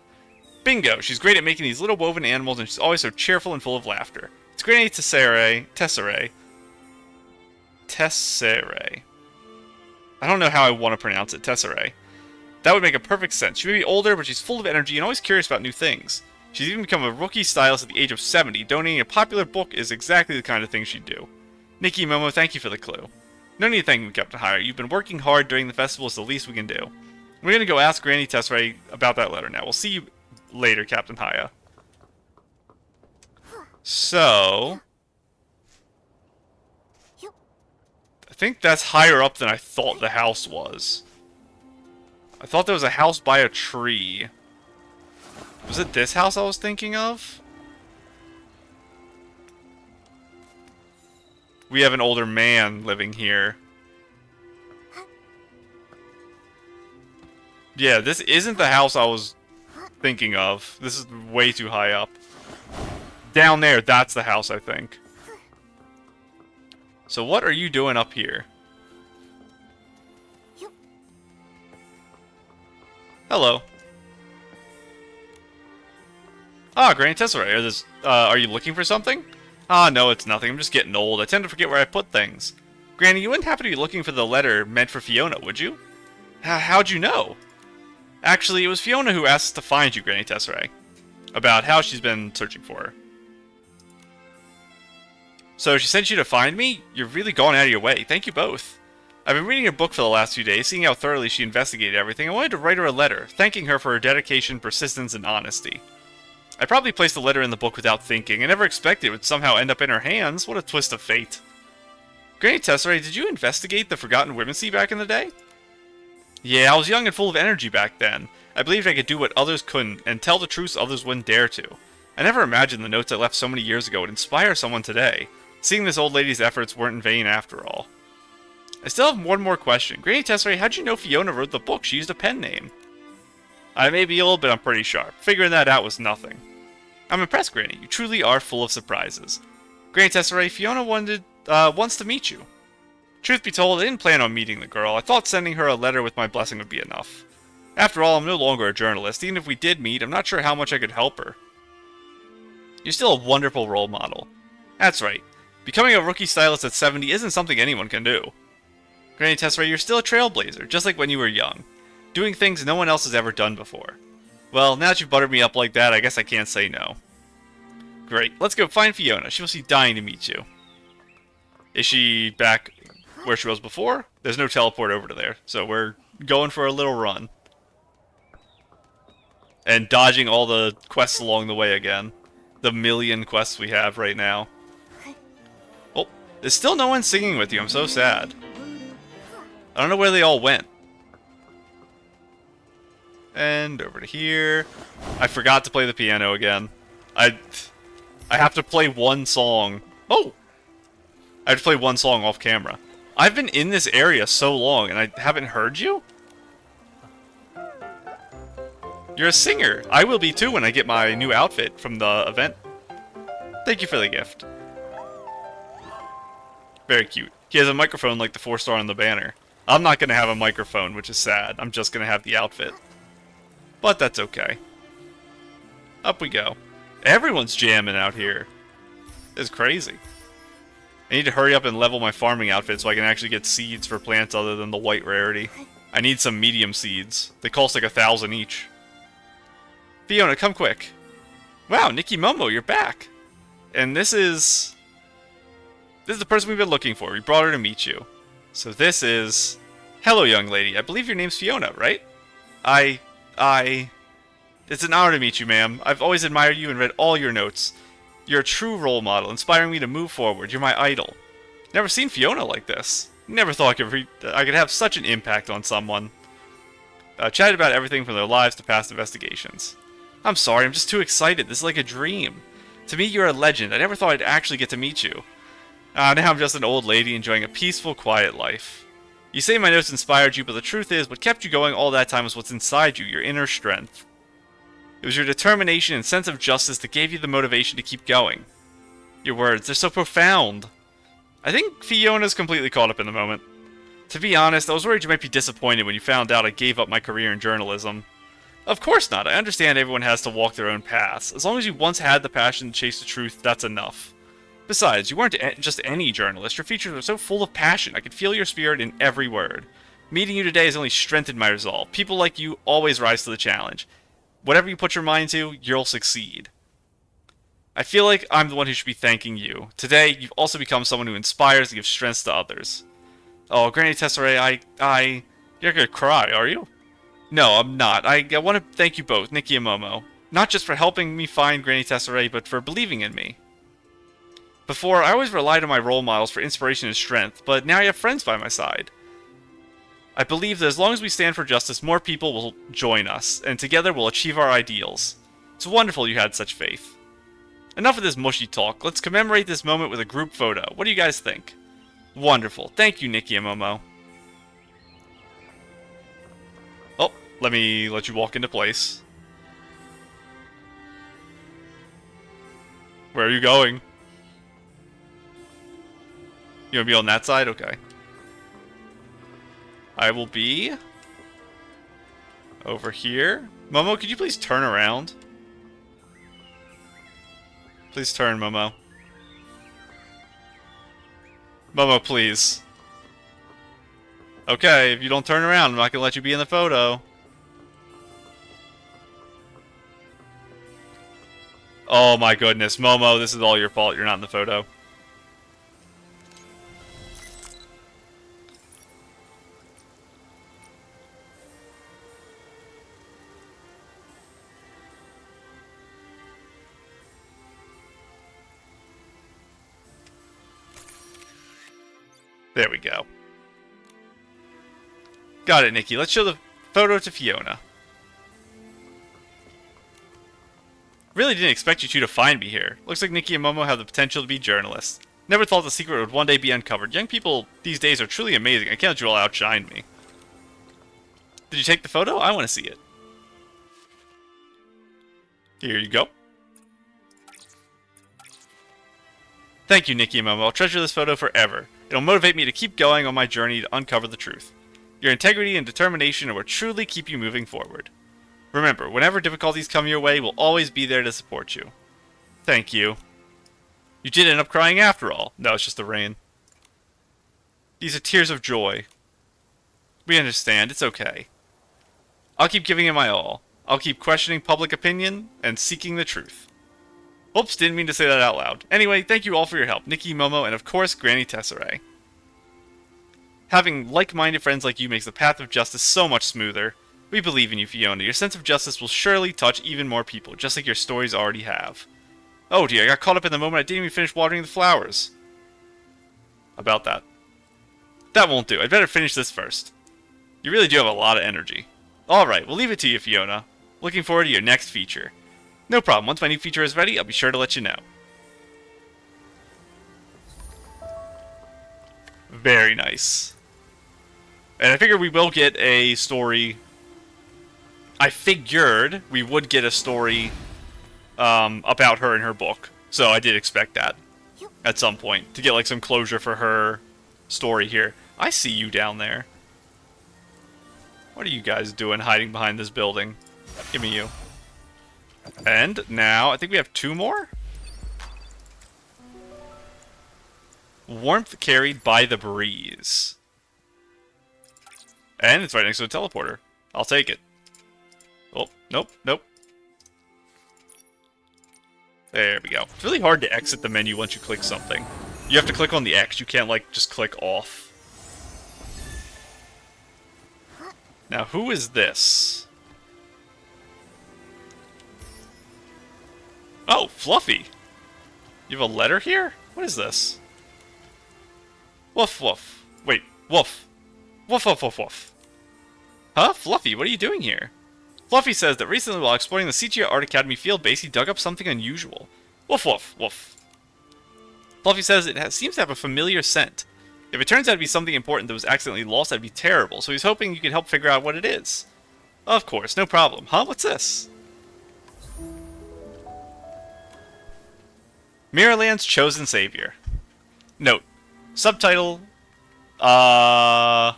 A: Bingo! She's great at making these little woven animals, and she's always so cheerful and full of laughter. It's Granny Tessere. Tessere. I don't know how I want to pronounce it. Tessere. That would make a perfect sense. She may be older, but she's full of energy and always curious about new things. She's even become a rookie stylist at the age of 70. Donating a popular book is exactly the kind of thing she'd do. Nikki, Momo, thank you for the clue. No need to thank me, Captain Hire. You've been working hard during the festival. It's the least we can do. We're going to go ask Granny Tessere about that letter now. We'll see you later, Captain Haya. So, I think that's higher up than I thought the house was. I thought there was a house by a tree. Was it this house I was thinking of? We have an older man living here. Yeah, this isn't the house I was thinking of. This is way too high up. Down there, that's the house, I think. So what are you doing up here? Hello. Ah, Granny Tessere, are you looking for something? Ah, no, it's nothing. I'm just getting old. I tend to forget where I put things. Granny, you wouldn't happen to be looking for the letter meant for Fiona, would you? How'd you know? Actually, it was Fiona who asked us to find you, Granny Tessere. About how she's been searching for her. So she sent you to find me? You're really going out of your way. Thank you both. I've been reading her book for the last few days, seeing how thoroughly she investigated everything. I wanted to write her a letter, thanking her for her dedication, persistence, and honesty. I probably placed the letter in the book without thinking. I never expected it would somehow end up in her hands. What a twist of fate. Granny Tessere, did you investigate the Forgotten Women's back in the day? Yeah, I was young and full of energy back then. I believed I could do what others couldn't, and tell the truths others wouldn't dare to. I never imagined the notes I left so many years ago would inspire someone today. Seeing this old lady's efforts weren't in vain after all. I still have one more question. Granny Tessere, how'd you know Fiona wrote the book? She used a pen name. I may be old, but I'm pretty sharp. Figuring that out was nothing. I'm impressed, Granny. You truly are full of surprises. Granny Tessere, Fiona wants to meet you. Truth be told, I didn't plan on meeting the girl. I thought sending her a letter with my blessing would be enough. After all, I'm no longer a journalist. Even if we did meet, I'm not sure how much I could help her. You're still a wonderful role model. That's right. Becoming a rookie stylist at 70 isn't something anyone can do. Granny Tesserae, you're still a trailblazer, just like when you were young. Doing things no one else has ever done before. Well, now that you've buttered me up like that, I guess I can't say no. Great, let's go find Fiona. She must be dying to meet you. Is she back where she was before? There's no teleport over to there, so we're going for a little run. And dodging all the quests along the way again. The million quests we have right now. Oh, there's still no one singing with you. I'm so sad. I don't know where they all went. And over to here. I forgot to play the piano again. I have to play one song. Oh! I have to play one song off camera. I've been in this area so long and I haven't heard you? You're a singer. I will be too when I get my new outfit from the event. Thank you for the gift. Very cute. He has a microphone like the 4-star on the banner. I'm not going to have a microphone, which is sad. I'm just going to have the outfit. But that's okay. Up we go. Everyone's jamming out here. It's crazy. I need to hurry up and level my farming outfit so I can actually get seeds for plants other than the white rarity. I need some medium seeds. They cost like 1,000 each. Fiona, come quick. Wow, Nikki Momo, you're back. And this is the person we've been looking for. We brought her to meet you. So this is... Hello, young lady. I believe your name's Fiona, right? It's an honor to meet you, ma'am. I've always admired you and read all your notes. You're a true role model, inspiring me to move forward. You're my idol. Never seen Fiona like this. Never thought I could have such an impact on someone. Chatted about everything from their lives to past investigations. I'm sorry, I'm just too excited. This is like a dream. To me, you're a legend. I never thought I'd actually get to meet you. Now I'm just an old lady enjoying a peaceful, quiet life. You say my notes inspired you, but the truth is, what kept you going all that time was what's inside you, your inner strength. It was your determination and sense of justice that gave you the motivation to keep going. Your words, they're so profound. I think Fiona's completely caught up in the moment. To be honest, I was worried you might be disappointed when you found out I gave up my career in journalism. Of course not. I understand everyone has to walk their own paths. As long as you once had the passion to chase the truth, that's enough. Besides, you weren't just any journalist. Your features were so full of passion. I could feel your spirit in every word. Meeting you today has only strengthened my resolve. People like you always rise to the challenge. Whatever you put your mind to, you'll succeed. I feel like I'm the one who should be thanking you. Today, you've also become someone who inspires and gives strength to others. Oh, Granny Tesserae, you're gonna cry, are you? No, I'm not. I want to thank you both, Nikki and Momo. Not just for helping me find Granny Tesserae, but for believing in me. Before, I always relied on my role models for inspiration and strength, but now I have friends by my side. I believe that as long as we stand for justice, more people will join us, and together we'll achieve our ideals. It's wonderful you had such faith. Enough of this mushy talk. Let's commemorate this moment with a group photo. What do you guys think? Wonderful. Thank you, Nikki and Momo. Oh, let me let you walk into place. Where are you going? You want to be on that side? Okay. I will be over here. Momo, could you please turn around? Please turn, Momo. Momo, please. Okay, if you don't turn around, I'm not gonna let you be in the photo. Oh my goodness, Momo, this is all your fault. You're not in the photo. There we go. Got it, Nikki. Let's show the photo to Fiona. Really didn't expect you two to find me here. Looks like Nikki and Momo have the potential to be journalists. Never thought the secret would one day be uncovered. Young people these days are truly amazing. I can't let you all outshine me. Did you take the photo? I want to see it. Here you go. Thank you, Nikki and Momo. I'll treasure this photo forever. It'll motivate me to keep going on my journey to uncover the truth. Your integrity and determination are what truly keep you moving forward. Remember, whenever difficulties come your way, we'll always be there to support you. Thank you. You did end up crying after all. No, it's just the rain. These are tears of joy. We understand. It's okay. I'll keep giving it my all. I'll keep questioning public opinion and seeking the truth. Oops, didn't mean to say that out loud. Anyway, thank you all for your help. Nikki, Momo, and of course, Granny Tesserae. Having like-minded friends like you makes the path of justice so much smoother. We believe in you, Fiona. Your sense of justice will surely touch even more people, just like your stories already have. Oh dear, I got caught up in the moment I didn't even finish watering the flowers. About that. That won't do. I'd better finish this first. You really do have a lot of energy. Alright, we'll leave it to you, Fiona. Looking forward to your next feature. No problem. Once my new feature is ready, I'll be sure to let you know. Very nice. And I figure we will get a story. I figured we would get a story about her in her book. So I did expect that at some point. To get like some closure for her story here. I see you down there. What are you guys doing hiding behind this building? Give me you. And now, I think we have 2 more? Warmth carried by the breeze. And it's right next to the teleporter. I'll take it. Oh, nope, nope. There we go. It's really hard to exit the menu once you click something. You have to click on the X. You can't, like, just click off. Now, who is this? Oh, Fluffy. You have a letter here? What is this? Woof, woof. Wait, woof. Woof, woof, woof, woof. Huh? Fluffy, what are you doing here? Fluffy says that recently while exploring the CGI Art Academy field base, he dug up something unusual. Woof, woof, woof. Fluffy says it seems to have a familiar scent. If it turns out to be something important that was accidentally lost, that'd be terrible, so he's hoping you can help figure out what it is. Of course, no problem. Huh? What's this? Mirrorland's Chosen Savior. Note. Subtitle. That's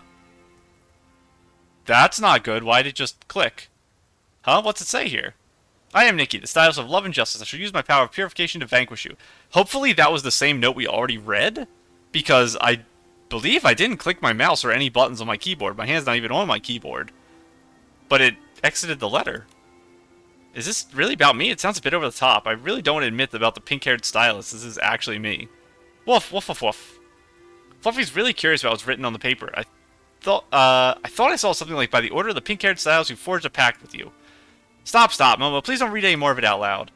A: not good. Why did it just click? Huh? What's it say here? I am Nikki, the stylist of love and justice. I shall use my power of purification to vanquish you. Hopefully that was the same note we already read, because I believe I didn't click my mouse or any buttons on my keyboard. My hand's not even on my keyboard. But it exited the letter. Is this really about me? It sounds a bit over the top. I really don't admit about the pink-haired stylist. This is actually me. Woof, woof, woof, woof. Fluffy's really curious about what's written on the paper. I thought I saw something like, by the order of the pink-haired stylist who forged a pact with you. Stop, Momo. Please don't read any more of it out loud.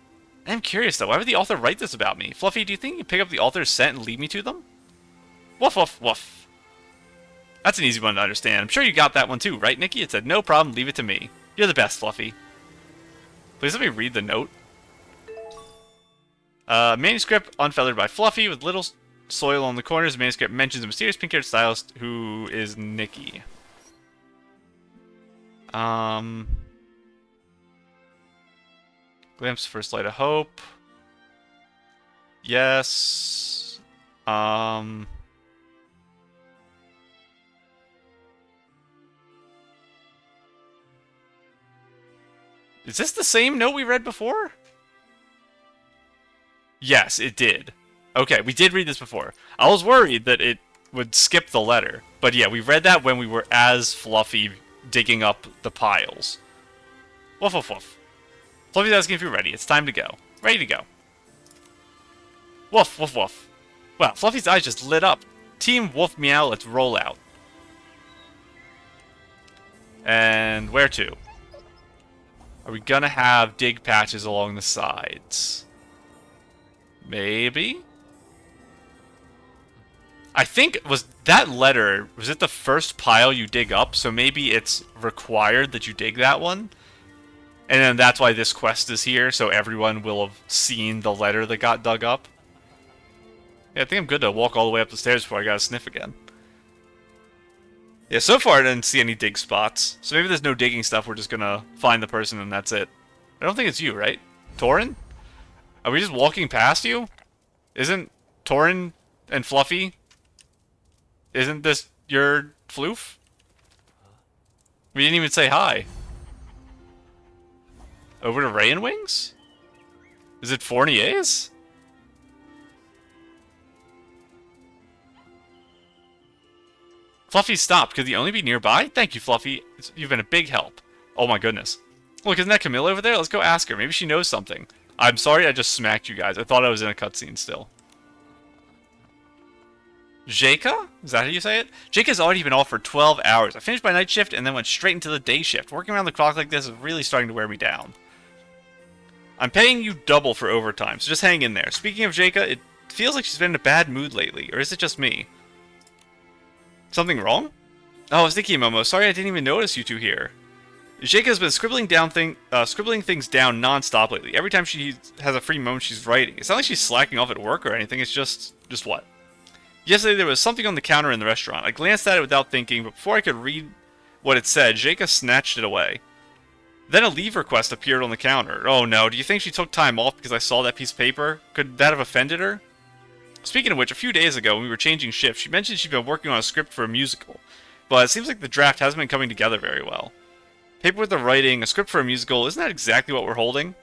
A: I am curious, though. Why would the author write this about me? Fluffy, do you think you can pick up the author's scent and lead me to them? Woof, woof, woof. That's an easy one to understand. I'm sure you got that one too, right, Nikki? It said, no problem, leave it to me. You're the best, Fluffy. Please let me read the note. Manuscript unfeathered by Fluffy with little soil on the corners. The manuscript mentions a mysterious pink-haired stylist who is Nikki. Glimpse, first light of hope. Yes. Is this the same note we read before? Yes, it did. Okay, we did read this before. I was worried that it would skip the letter. But yeah, we read that when we were as Fluffy digging up the piles. Woof, woof, woof. Fluffy's asking if you're ready. It's time to go. Ready to go. Woof, woof, woof. Wow, Fluffy's eyes just lit up. Team Woof Meow, let's roll out. And where to? Are we gonna have dig patches along the sides? Maybe? I think, was that letter, was it the first pile you dig up? So maybe it's required that you dig that one? And then that's why this quest is here, so everyone will have seen the letter that got dug up. Yeah, I think I'm good to walk all the way up the stairs before I gotta sniff again. Yeah, so far I didn't see any dig spots. So maybe there's no digging stuff, we're just gonna find the person and that's it. I don't think it's you, right? Torin? Are we just walking past you? Isn't Torin and Fluffy? Isn't this your floof? We didn't even say hi. Over to Ray and Wings? Is it Fournier's? Fluffy stopped. Could he only be nearby? Thank you, Fluffy. You've been a big help. Oh my goodness. Look, isn't that Camilla over there? Let's go ask her. Maybe she knows something. I'm sorry I just smacked you guys. I thought I was in a cutscene still. Jeka? Is that how you say it? Jeka's already been off for 12 hours. I finished my night shift and then went straight into the day shift. Working around the clock like this is really starting to wear me down. I'm paying you double for overtime, so just hang in there. Speaking of Jeka, it feels like she's been in a bad mood lately. Or is it just me? Something wrong? Oh, it's Nikki and Momo. Sorry I didn't even notice you two here. Jeka's been scribbling things down non-stop lately. Every time she has a free moment, she's writing. It's not like she's slacking off at work or anything. It's just what? Yesterday there was something on the counter in the restaurant. I glanced at it without thinking, but before I could read what it said, Jeka snatched it away. Then a leave request appeared on the counter. Oh no, do you think she took time off because I saw that piece of paper? Could that have offended her? Speaking of which, a few days ago when we were changing shifts, she mentioned she'd been working on a script for a musical. But it seems like the draft hasn't been coming together very well. Paper with the writing, a script for a musical, isn't that exactly what we're holding?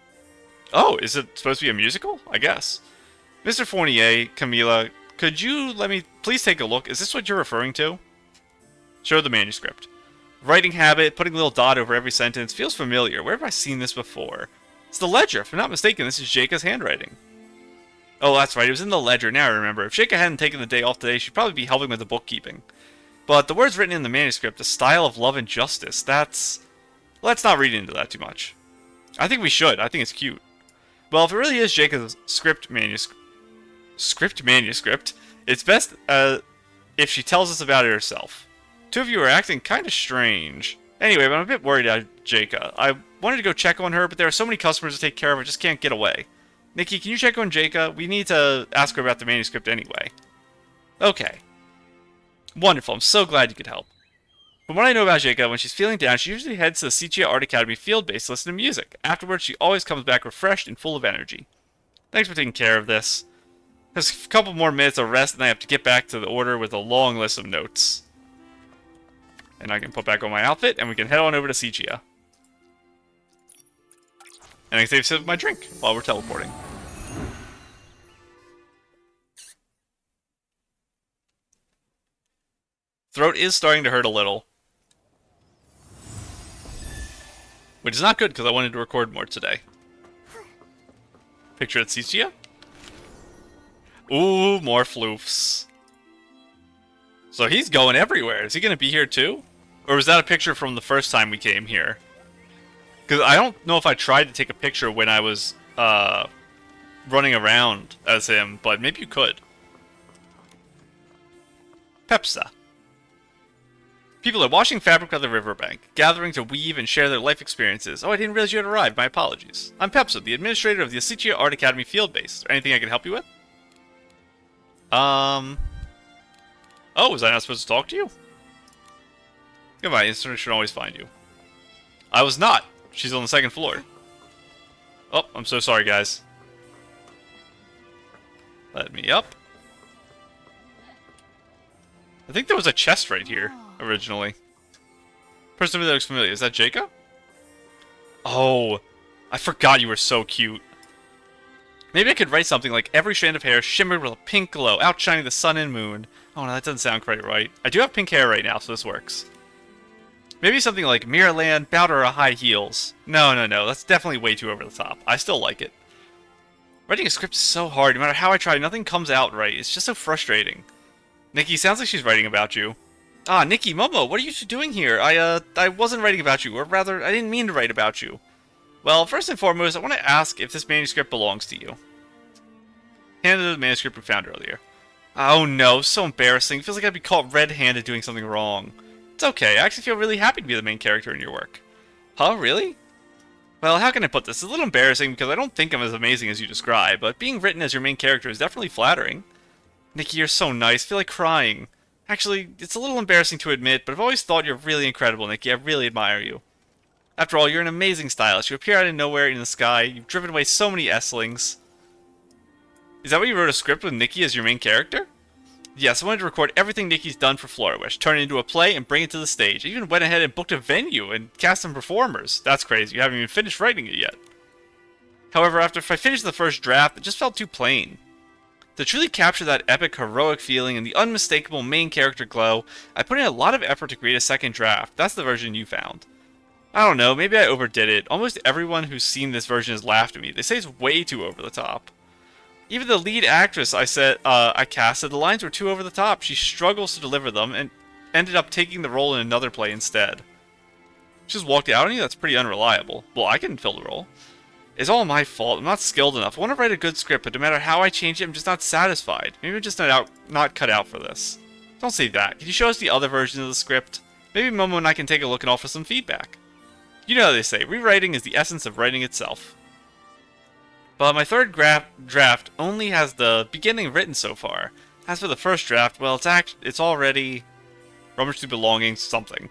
A: Oh, is it supposed to be a musical? I guess. Mr. Fournier, Camilla, could you let me please take a look? Is this what you're referring to? Show the manuscript. Writing habit, putting a little dot over every sentence, feels familiar. Where have I seen this before? It's the ledger. If I'm not mistaken, this is Jeka's handwriting. Oh, that's right. It was in the ledger. Now I remember. If Jeka hadn't taken the day off today, she'd probably be helping with the bookkeeping. But the words written in the manuscript, the style of love and justice, that's... Let's not read into that too much. I think we should. I think it's cute. Well, if it really is Jeka's script manuscript, it's best if she tells us about it herself. Two of you are acting kind of strange. Anyway, I'm a bit worried about Jeka. I wanted to go check on her, but there are so many customers to take care of, I just can't get away. Nikki, can you check on Jeka? We need to ask her about the manuscript anyway. Okay. Wonderful, I'm so glad you could help. From what I know about Jeka, when she's feeling down, she usually heads to the Sichia Art Academy field base to listen to music. Afterwards, she always comes back refreshed and full of energy. Thanks for taking care of this. There's a couple more minutes of rest, and I have to get back to the order with a long list of notes. And I can put back on my outfit, and we can head on over to Sichia. And I can save a sip of my drink while we're teleporting. Throat is starting to hurt a little. Which is not good, because I wanted to record more today. Picture at Sichia? Ooh, more floofs. So he's going everywhere. Is he going to be here too? Or was that a picture from the first time we came here? Because I don't know if I tried to take a picture when I was running around as him, but maybe you could. Pepsa. People are washing fabric on the riverbank, gathering to weave and share their life experiences. Oh, I didn't realize you had arrived. My apologies. I'm Pepsa, the administrator of the Asichia Art Academy field base. Is there anything I can help you with? Oh, was I not supposed to talk to you? Goodbye, Instructor should always find you. I was not. She's on the second floor. Oh, I'm so sorry, guys. Let me up. I think there was a chest right here, originally. Person that looks familiar. Is that Jeka? Oh, I forgot you were so cute. Maybe I could write something like, every strand of hair shimmered with a pink glow, outshining the sun and moon. Oh, no, that doesn't sound quite right. I do have pink hair right now, so this works. Maybe something like, Mirrorland, bow to her high heels. No, that's definitely way too over the top. I still like it. Writing a script is so hard. No matter how I try, nothing comes out right. It's just so frustrating. Nikki, sounds like she's writing about you. Ah, Nikki, Momo, what are you two doing here? I wasn't writing about you, or rather, I didn't mean to write about you. Well, first and foremost, I want to ask if this manuscript belongs to you. Handed the manuscript we found earlier. Oh no, so embarrassing. It feels like I'd be caught red-handed doing something wrong. It's okay, I actually feel really happy to be the main character in your work. Huh, really? Well, how can I put this? It's a little embarrassing because I don't think I'm as amazing as you describe, but being written as your main character is definitely flattering. Nikki, you're so nice. I feel like crying. Actually, it's a little embarrassing to admit, but I've always thought you're really incredible, Nikki. I really admire you. After all, you're an amazing stylist. You appear out of nowhere in the sky. You've driven away so many S-lings. Is that why you wrote a script with Nikki as your main character? Yes, I wanted to record everything Nikki's done for Flourish, turn it into a play, and bring it to the stage. I even went ahead and booked a venue and cast some performers. That's crazy. You haven't even finished writing it yet. However, after I finished the first draft, it just felt too plain. To truly capture that epic, heroic feeling and the unmistakable main character glow, I put in a lot of effort to create a second draft. That's the version you found. I don't know, maybe I overdid it. Almost everyone who's seen this version has laughed at me. They say it's way too over the top. Even the lead actress I cast said the lines were too over the top. She struggles to deliver them and ended up taking the role in another play instead. She just walked out on you? That's pretty unreliable. Well, I can fill the role. It's all my fault. I'm not skilled enough. I want to write a good script, but no matter how I change it, I'm just not satisfied. Maybe I'm just not cut out for this. Don't say that. Can you show us the other version of the script? Maybe Momo and I can take a look and offer some feedback. You know how they say, rewriting is the essence of writing itself. But my third draft only has the beginning written so far. As for the first draft, well, it's already rummaged through belongings, something.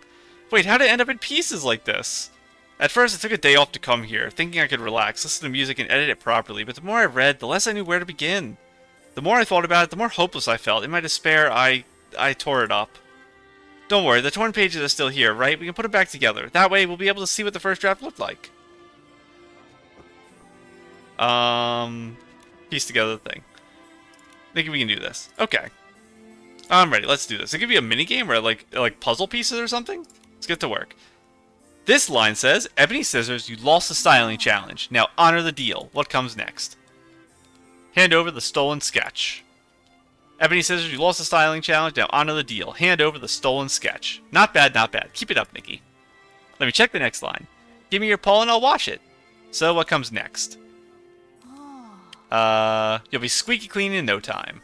A: Wait, how did it end up in pieces like this? At first, I took a day off to come here, thinking I could relax, listen to music, and edit it properly, but the more I read, the less I knew where to begin. The more I thought about it, the more hopeless I felt. In my despair, I tore it up. Don't worry, the torn pages are still here, right? We can put it back together. That way, we'll be able to see what the first draft looked like. Piece together the thing. Think we can do this. Okay. I'm ready, let's do this. It'll give you a minigame or like puzzle pieces or something? Let's get to work. This line says, Ebony Scissors, you lost the styling challenge. Now honor the deal. What comes next? Hand over the stolen sketch. Ebony Scissors, you lost the styling challenge. Now honor the deal. Hand over the stolen sketch. Not bad, not bad. Keep it up, Nikki. Let me check the next line. Give me your paw and I'll wash it. So what comes next? You'll be squeaky clean in no time.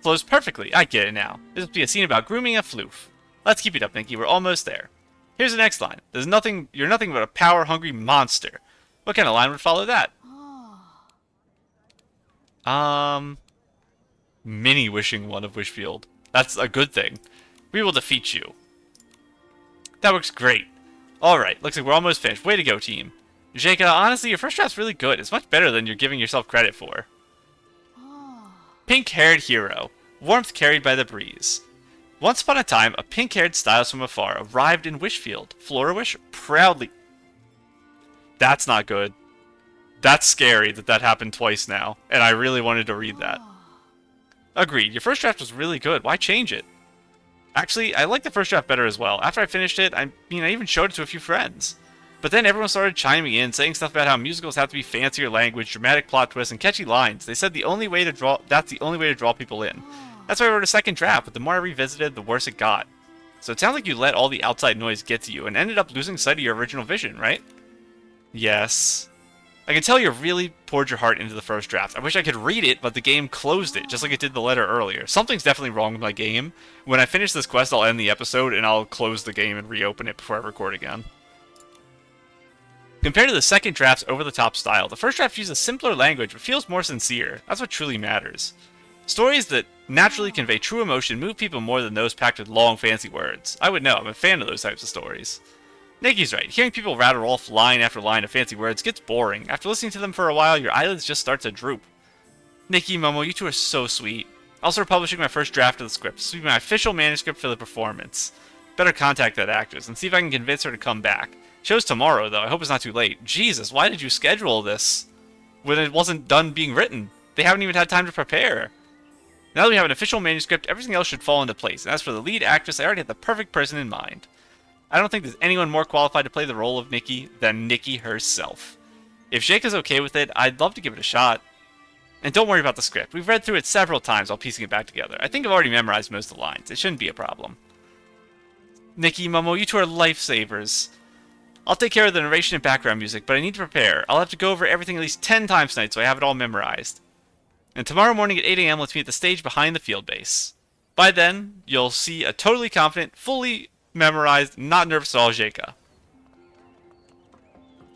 A: Flows perfectly. I get it now. This will be a scene about grooming a floof. Let's keep it up, Nikki. We're almost there. Here's the next line. You're nothing but a power-hungry monster. What kind of line would follow that? Mini wishing one of Wishfield. That's a good thing. We will defeat you. That works great. Alright, looks like we're almost finished. Way to go, team. Jeka, honestly, your first draft's really good. It's much better than you're giving yourself credit for. Pink-haired hero. Warmth carried by the breeze. Once upon a time, a pink-haired stylist from afar arrived in Wishfield. Floriwish proudly... That's not good. That's scary that happened twice now, and I really wanted to read that. Agreed. Your first draft was really good. Why change it? Actually, I like the first draft better as well. After I finished it, I even showed it to a few friends. But then everyone started chiming in, saying stuff about how musicals have to be fancier language, dramatic plot twists, and catchy lines. They said that's the only way to draw people in. That's why I wrote a second draft, but the more I revisited, the worse it got. So it sounds like you let all the outside noise get to you, and ended up losing sight of your original vision, right? Yes. I can tell you really poured your heart into the first draft. I wish I could read it, but the game closed it, just like it did the letter earlier. Something's definitely wrong with my game. When I finish this quest, I'll end the episode, and I'll close the game and reopen it before I record again. Compared to the second draft's over-the-top style, the first draft uses simpler language, but feels more sincere. That's what truly matters. Stories that naturally convey true emotion move people more than those packed with long, fancy words. I would know, I'm a fan of those types of stories. Nikki's right. Hearing people rattle off line after line of fancy words gets boring. After listening to them for a while, your eyelids just start to droop. Nikki, Momo, you two are so sweet. I'll start publishing my first draft of the script. This will be my official manuscript for the performance. Better contact that actress and see if I can convince her to come back. Show's tomorrow, though. I hope it's not too late. Jesus, why did you schedule this when it wasn't done being written? They haven't even had time to prepare. Now that we have an official manuscript, everything else should fall into place. And as for the lead actress, I already have the perfect person in mind. I don't think there's anyone more qualified to play the role of Nikki than Nikki herself. If Jeka's okay with it, I'd love to give it a shot. And don't worry about the script. We've read through it several times while piecing it back together. I think I've already memorized most of the lines. It shouldn't be a problem. Nikki, Momo, you two are lifesavers. I'll take care of the narration and background music, but I need to prepare. I'll have to go over everything at least 10 times tonight so I have it all memorized. And tomorrow morning at 8 a.m., let's meet at the stage behind the field base. By then, you'll see a totally confident, fully memorized, not nervous at all Jeka.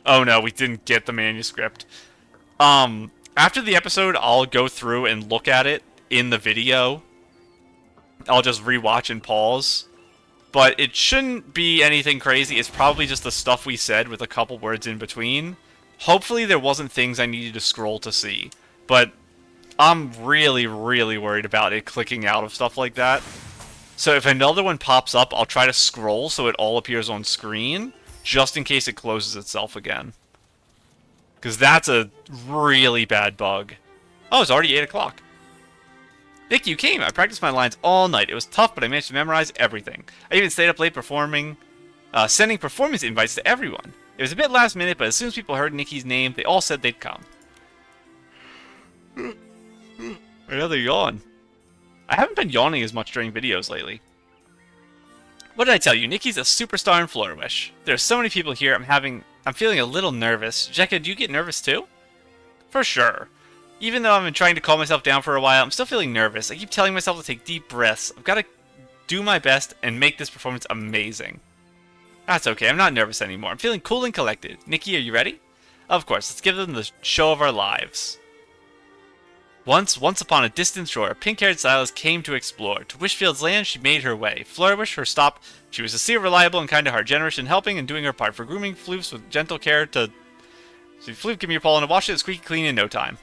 A: Oh no, we didn't get the manuscript. After the episode, I'll go through and look at it in the video. I'll just rewatch and pause. But it shouldn't be anything crazy. It's probably just the stuff we said with a couple words in between. Hopefully there wasn't things I needed to scroll to see. But I'm really, really worried about it clicking out of stuff like that. So if another one pops up, I'll try to scroll so it all appears on screen, just in case it closes itself again. Because that's a really bad bug. Oh, it's already 8 o'clock. Nikki, you came. I practiced my lines all night. It was tough, but I managed to memorize everything. I even stayed up late sending performance invites to everyone. It was a bit last minute, but as soon as people heard Nikki's name, they all said they'd come. Another yawn. I haven't been yawning as much during videos lately. What did I tell you? Nikki's a superstar in Flourish. There's so many people here, I'm feeling a little nervous. Jeka, do you get nervous too? For sure. Even though I've been trying to calm myself down for a while, I'm still feeling nervous. I keep telling myself to take deep breaths. I've got to do my best and make this performance amazing. That's okay, I'm not nervous anymore. I'm feeling cool and collected. Nikki, are you ready? Of course, let's give them the show of our lives. Once upon a distant shore, a pink-haired stylist came to explore. To Wishfield's land, she made her way. Flourish, her stop. She was sincere, reliable, and kind of heart, generous in helping and doing her part. For grooming floofs with gentle care to... So floof, give me your paw and wash it squeaky clean in no time.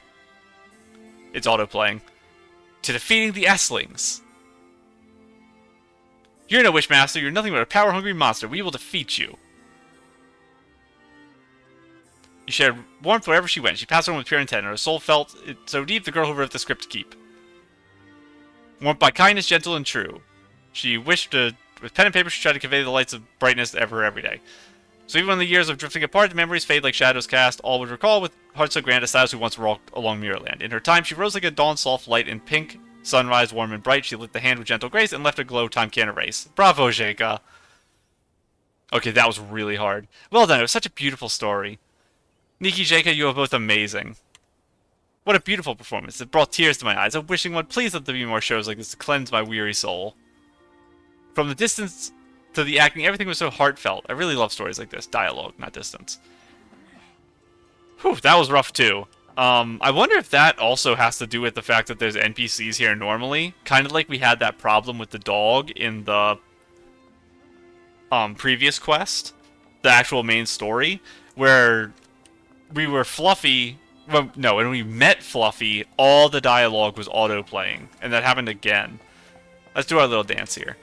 A: It's auto-playing. To defeating the S-lings. You're no Wishmaster, you're nothing but a power-hungry monster. We will defeat you. You shared warmth wherever she went. She passed on with pure intent, and her soul felt it so deep the girl who wrote the script to keep. Warmth by kindness, gentle and true. She wished to, with pen and paper, she tried to convey the lights of brightness ever every day. So even when the years of drifting apart, the memories fade like shadows cast, all would recall with hearts so grand as stars who once walked along Mirrorland. In her time, she rose like a dawn soft light in pink, sunrise warm and bright. She lit the hand with gentle grace and left a glow time can't erase. Bravo, Jeka. Okay, that was really hard. Well done, it was such a beautiful story. Nikki, Jeka, you are both amazing. What a beautiful performance. It brought tears to my eyes. I'm wishing one please let there be more shows like this to cleanse my weary soul. From the distance to the acting, everything was so heartfelt. I really love stories like this. Dialogue, not distance. Whew, that was rough too. I wonder if that also has to do with the fact that there's NPCs here normally. Kind of like we had that problem with the dog in the previous quest. The actual main story. Where we were Fluffy... Well, no, when we met Fluffy, all the dialogue was auto-playing. And that happened again. Let's do our little dance here.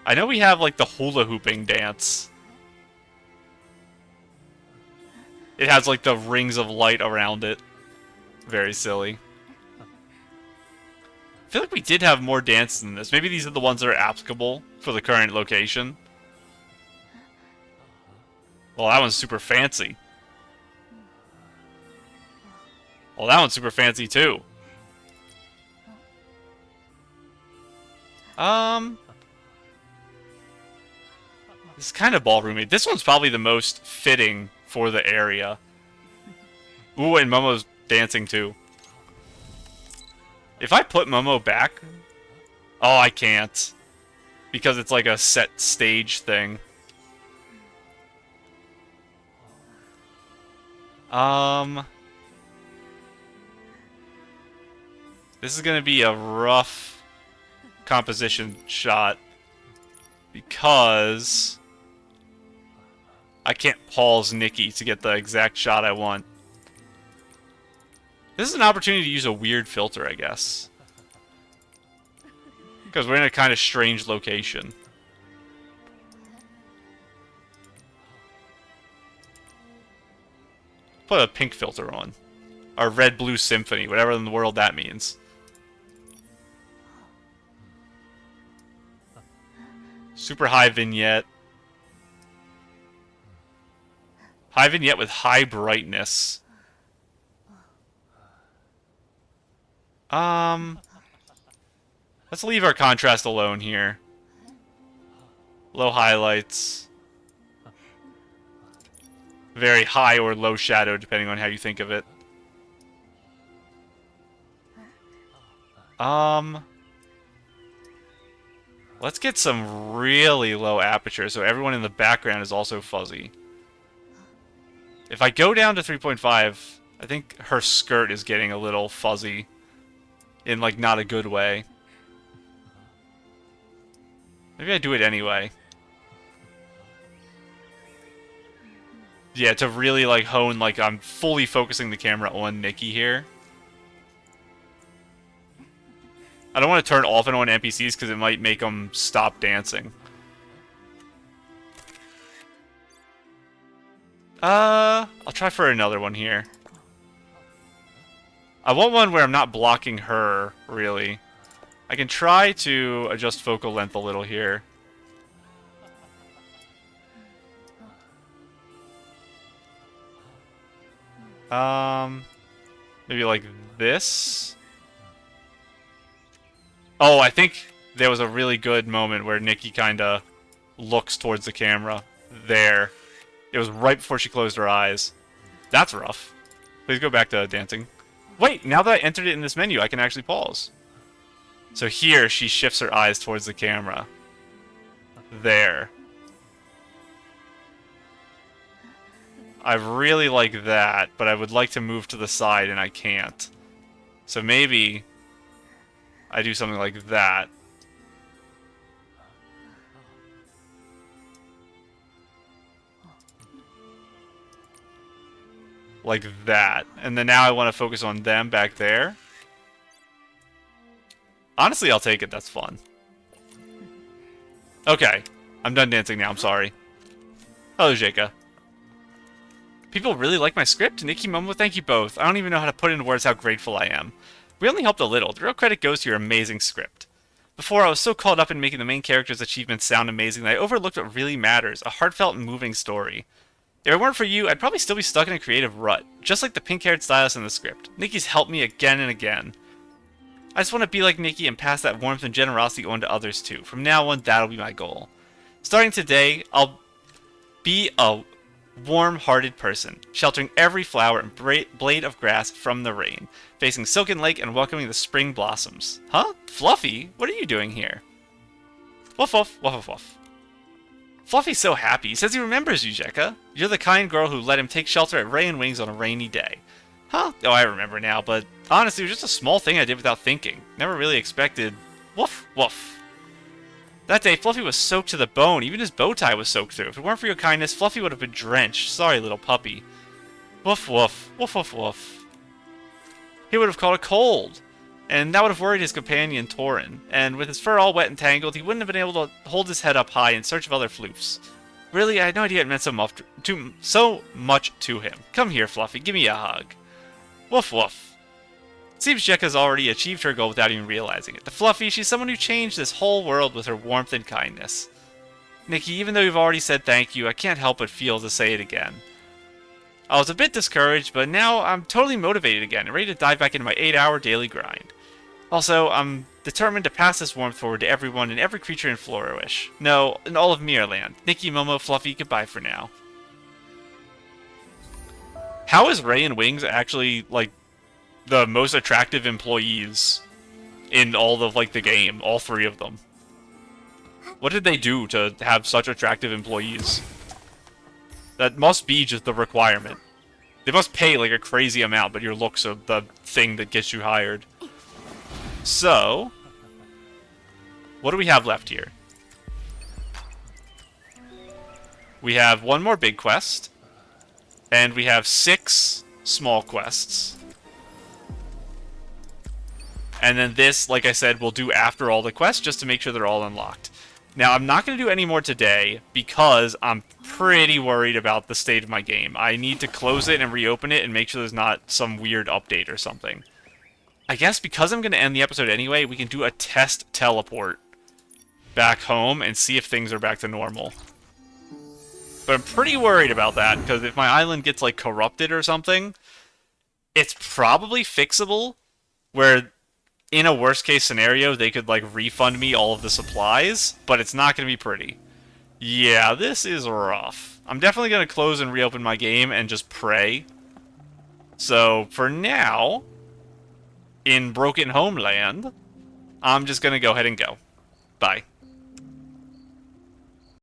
A: I know we have, like, the hula hooping dance. It has, like, the rings of light around it. Very silly. I feel like we did have more dances than this. Maybe these are the ones that are applicable for the current location. Well, that one's super fancy. Well, that one's super fancy, too. This is kind of ballroomy. This one's probably the most fitting for the area. Ooh, and Momo's dancing, too. If I put Momo back... Oh, I can't. Because it's like a set stage thing. This is gonna be a rough composition shot because I can't pause Nikki to get the exact shot I want. This is an opportunity to use a weird filter, I guess. Because we're in a kind of strange location. Put a pink filter on. Or red-blue symphony, whatever in the world that means. Super high vignette. High vignette with high brightness. Let's leave our contrast alone here. Low highlights. Very high or low shadow, depending on how you think of it. Let's get some really low aperture, so everyone in the background is also fuzzy. If I go down to 3.5, I think her skirt is getting a little fuzzy. In, like, not a good way. Maybe I do it anyway. Yeah, to really, like, hone, like, I'm fully focusing the camera on Nikki here. I don't want to turn off and on NPCs because it might make them stop dancing. I'll try for another one here. I want one where I'm not blocking her, really. I can try to adjust focal length a little here. Maybe like this? Oh, I think there was a really good moment where Nikki kinda looks towards the camera. There. It was right before she closed her eyes. That's rough. Please go back to dancing. Wait, now that I entered it in this menu, I can actually pause. So here, she shifts her eyes towards the camera. There. I really like that, but I would like to move to the side and I can't. So maybe I do something like that. Like that. And then now I want to focus on them back there. Honestly, I'll take it. That's fun. Okay. I'm done dancing now. I'm sorry. Hello, Jeka. People really like my script. Nikki, Momo, thank you both. I don't even know how to put into words how grateful I am. We only helped a little. The real credit goes to your amazing script. Before, I was so caught up in making the main character's achievements sound amazing that I overlooked what really matters, a heartfelt and moving story. If it weren't for you, I'd probably still be stuck in a creative rut, just like the pink-haired stylist in the script. Nikki's helped me again and again. I just want to be like Nikki and pass that warmth and generosity on to others too. From now on, that'll be my goal. Starting today, I'll be a warm-hearted person, sheltering every flower and blade of grass from the rain, facing Silken Lake and welcoming the spring blossoms. Huh? Fluffy? What are you doing here? Woof woof, woof woof woof. Fluffy's so happy. He says he remembers you, Jeka. You're the kind girl who let him take shelter at Ray and Wings on a rainy day. Huh? Oh, I remember now, but honestly, it was just a small thing I did without thinking. Never really expected... Woof woof. That day, Fluffy was soaked to the bone. Even his bow tie was soaked through. If it weren't for your kindness, Fluffy would have been drenched. Sorry, little puppy. Woof woof. Woof woof woof. He would have caught a cold. And that would have worried his companion, Torin. And with his fur all wet and tangled, he wouldn't have been able to hold his head up high in search of other floofs. Really, I had no idea it meant so much to him. Come here, Fluffy. Give me a hug. Woof woof. It seems Jeka's already achieved her goal without even realizing it. To Fluffy, she's someone who changed this whole world with her warmth and kindness. Nikki, even though you've already said thank you, I can't help but feel to say it again. I was a bit discouraged, but now I'm totally motivated again and ready to dive back into my 8-hour daily grind. Also, I'm determined to pass this warmth forward to everyone and every creature in Floriwish. No, in all of Mirrorland. Nikki, Momo, Fluffy, goodbye for now. How is Ray and Wings actually, like, the most attractive employees in all of, like, the game? All three of them. What did they do to have such attractive employees? That must be just the requirement. They must pay, like, a crazy amount, but your looks are the thing that gets you hired. So, what do we have left here? We have one more big quest, and we have 6 small quests. And then this, like I said, we'll do after all the quests, just to make sure they're all unlocked. Now, I'm not going to do any more today, because I'm pretty worried about the state of my game. I need to close it and reopen it and make sure there's not some weird update or something. I guess because I'm going to end the episode anyway, we can do a test teleport back home and see if things are back to normal. But I'm pretty worried about that, because if my island gets, like, corrupted or something, it's probably fixable, where in a worst-case scenario, they could, like, refund me all of the supplies, but it's not going to be pretty. Yeah, this is rough. I'm definitely going to close and reopen my game and just pray. So, for now, in Broken Homeland, I'm just going to go ahead and go. Bye.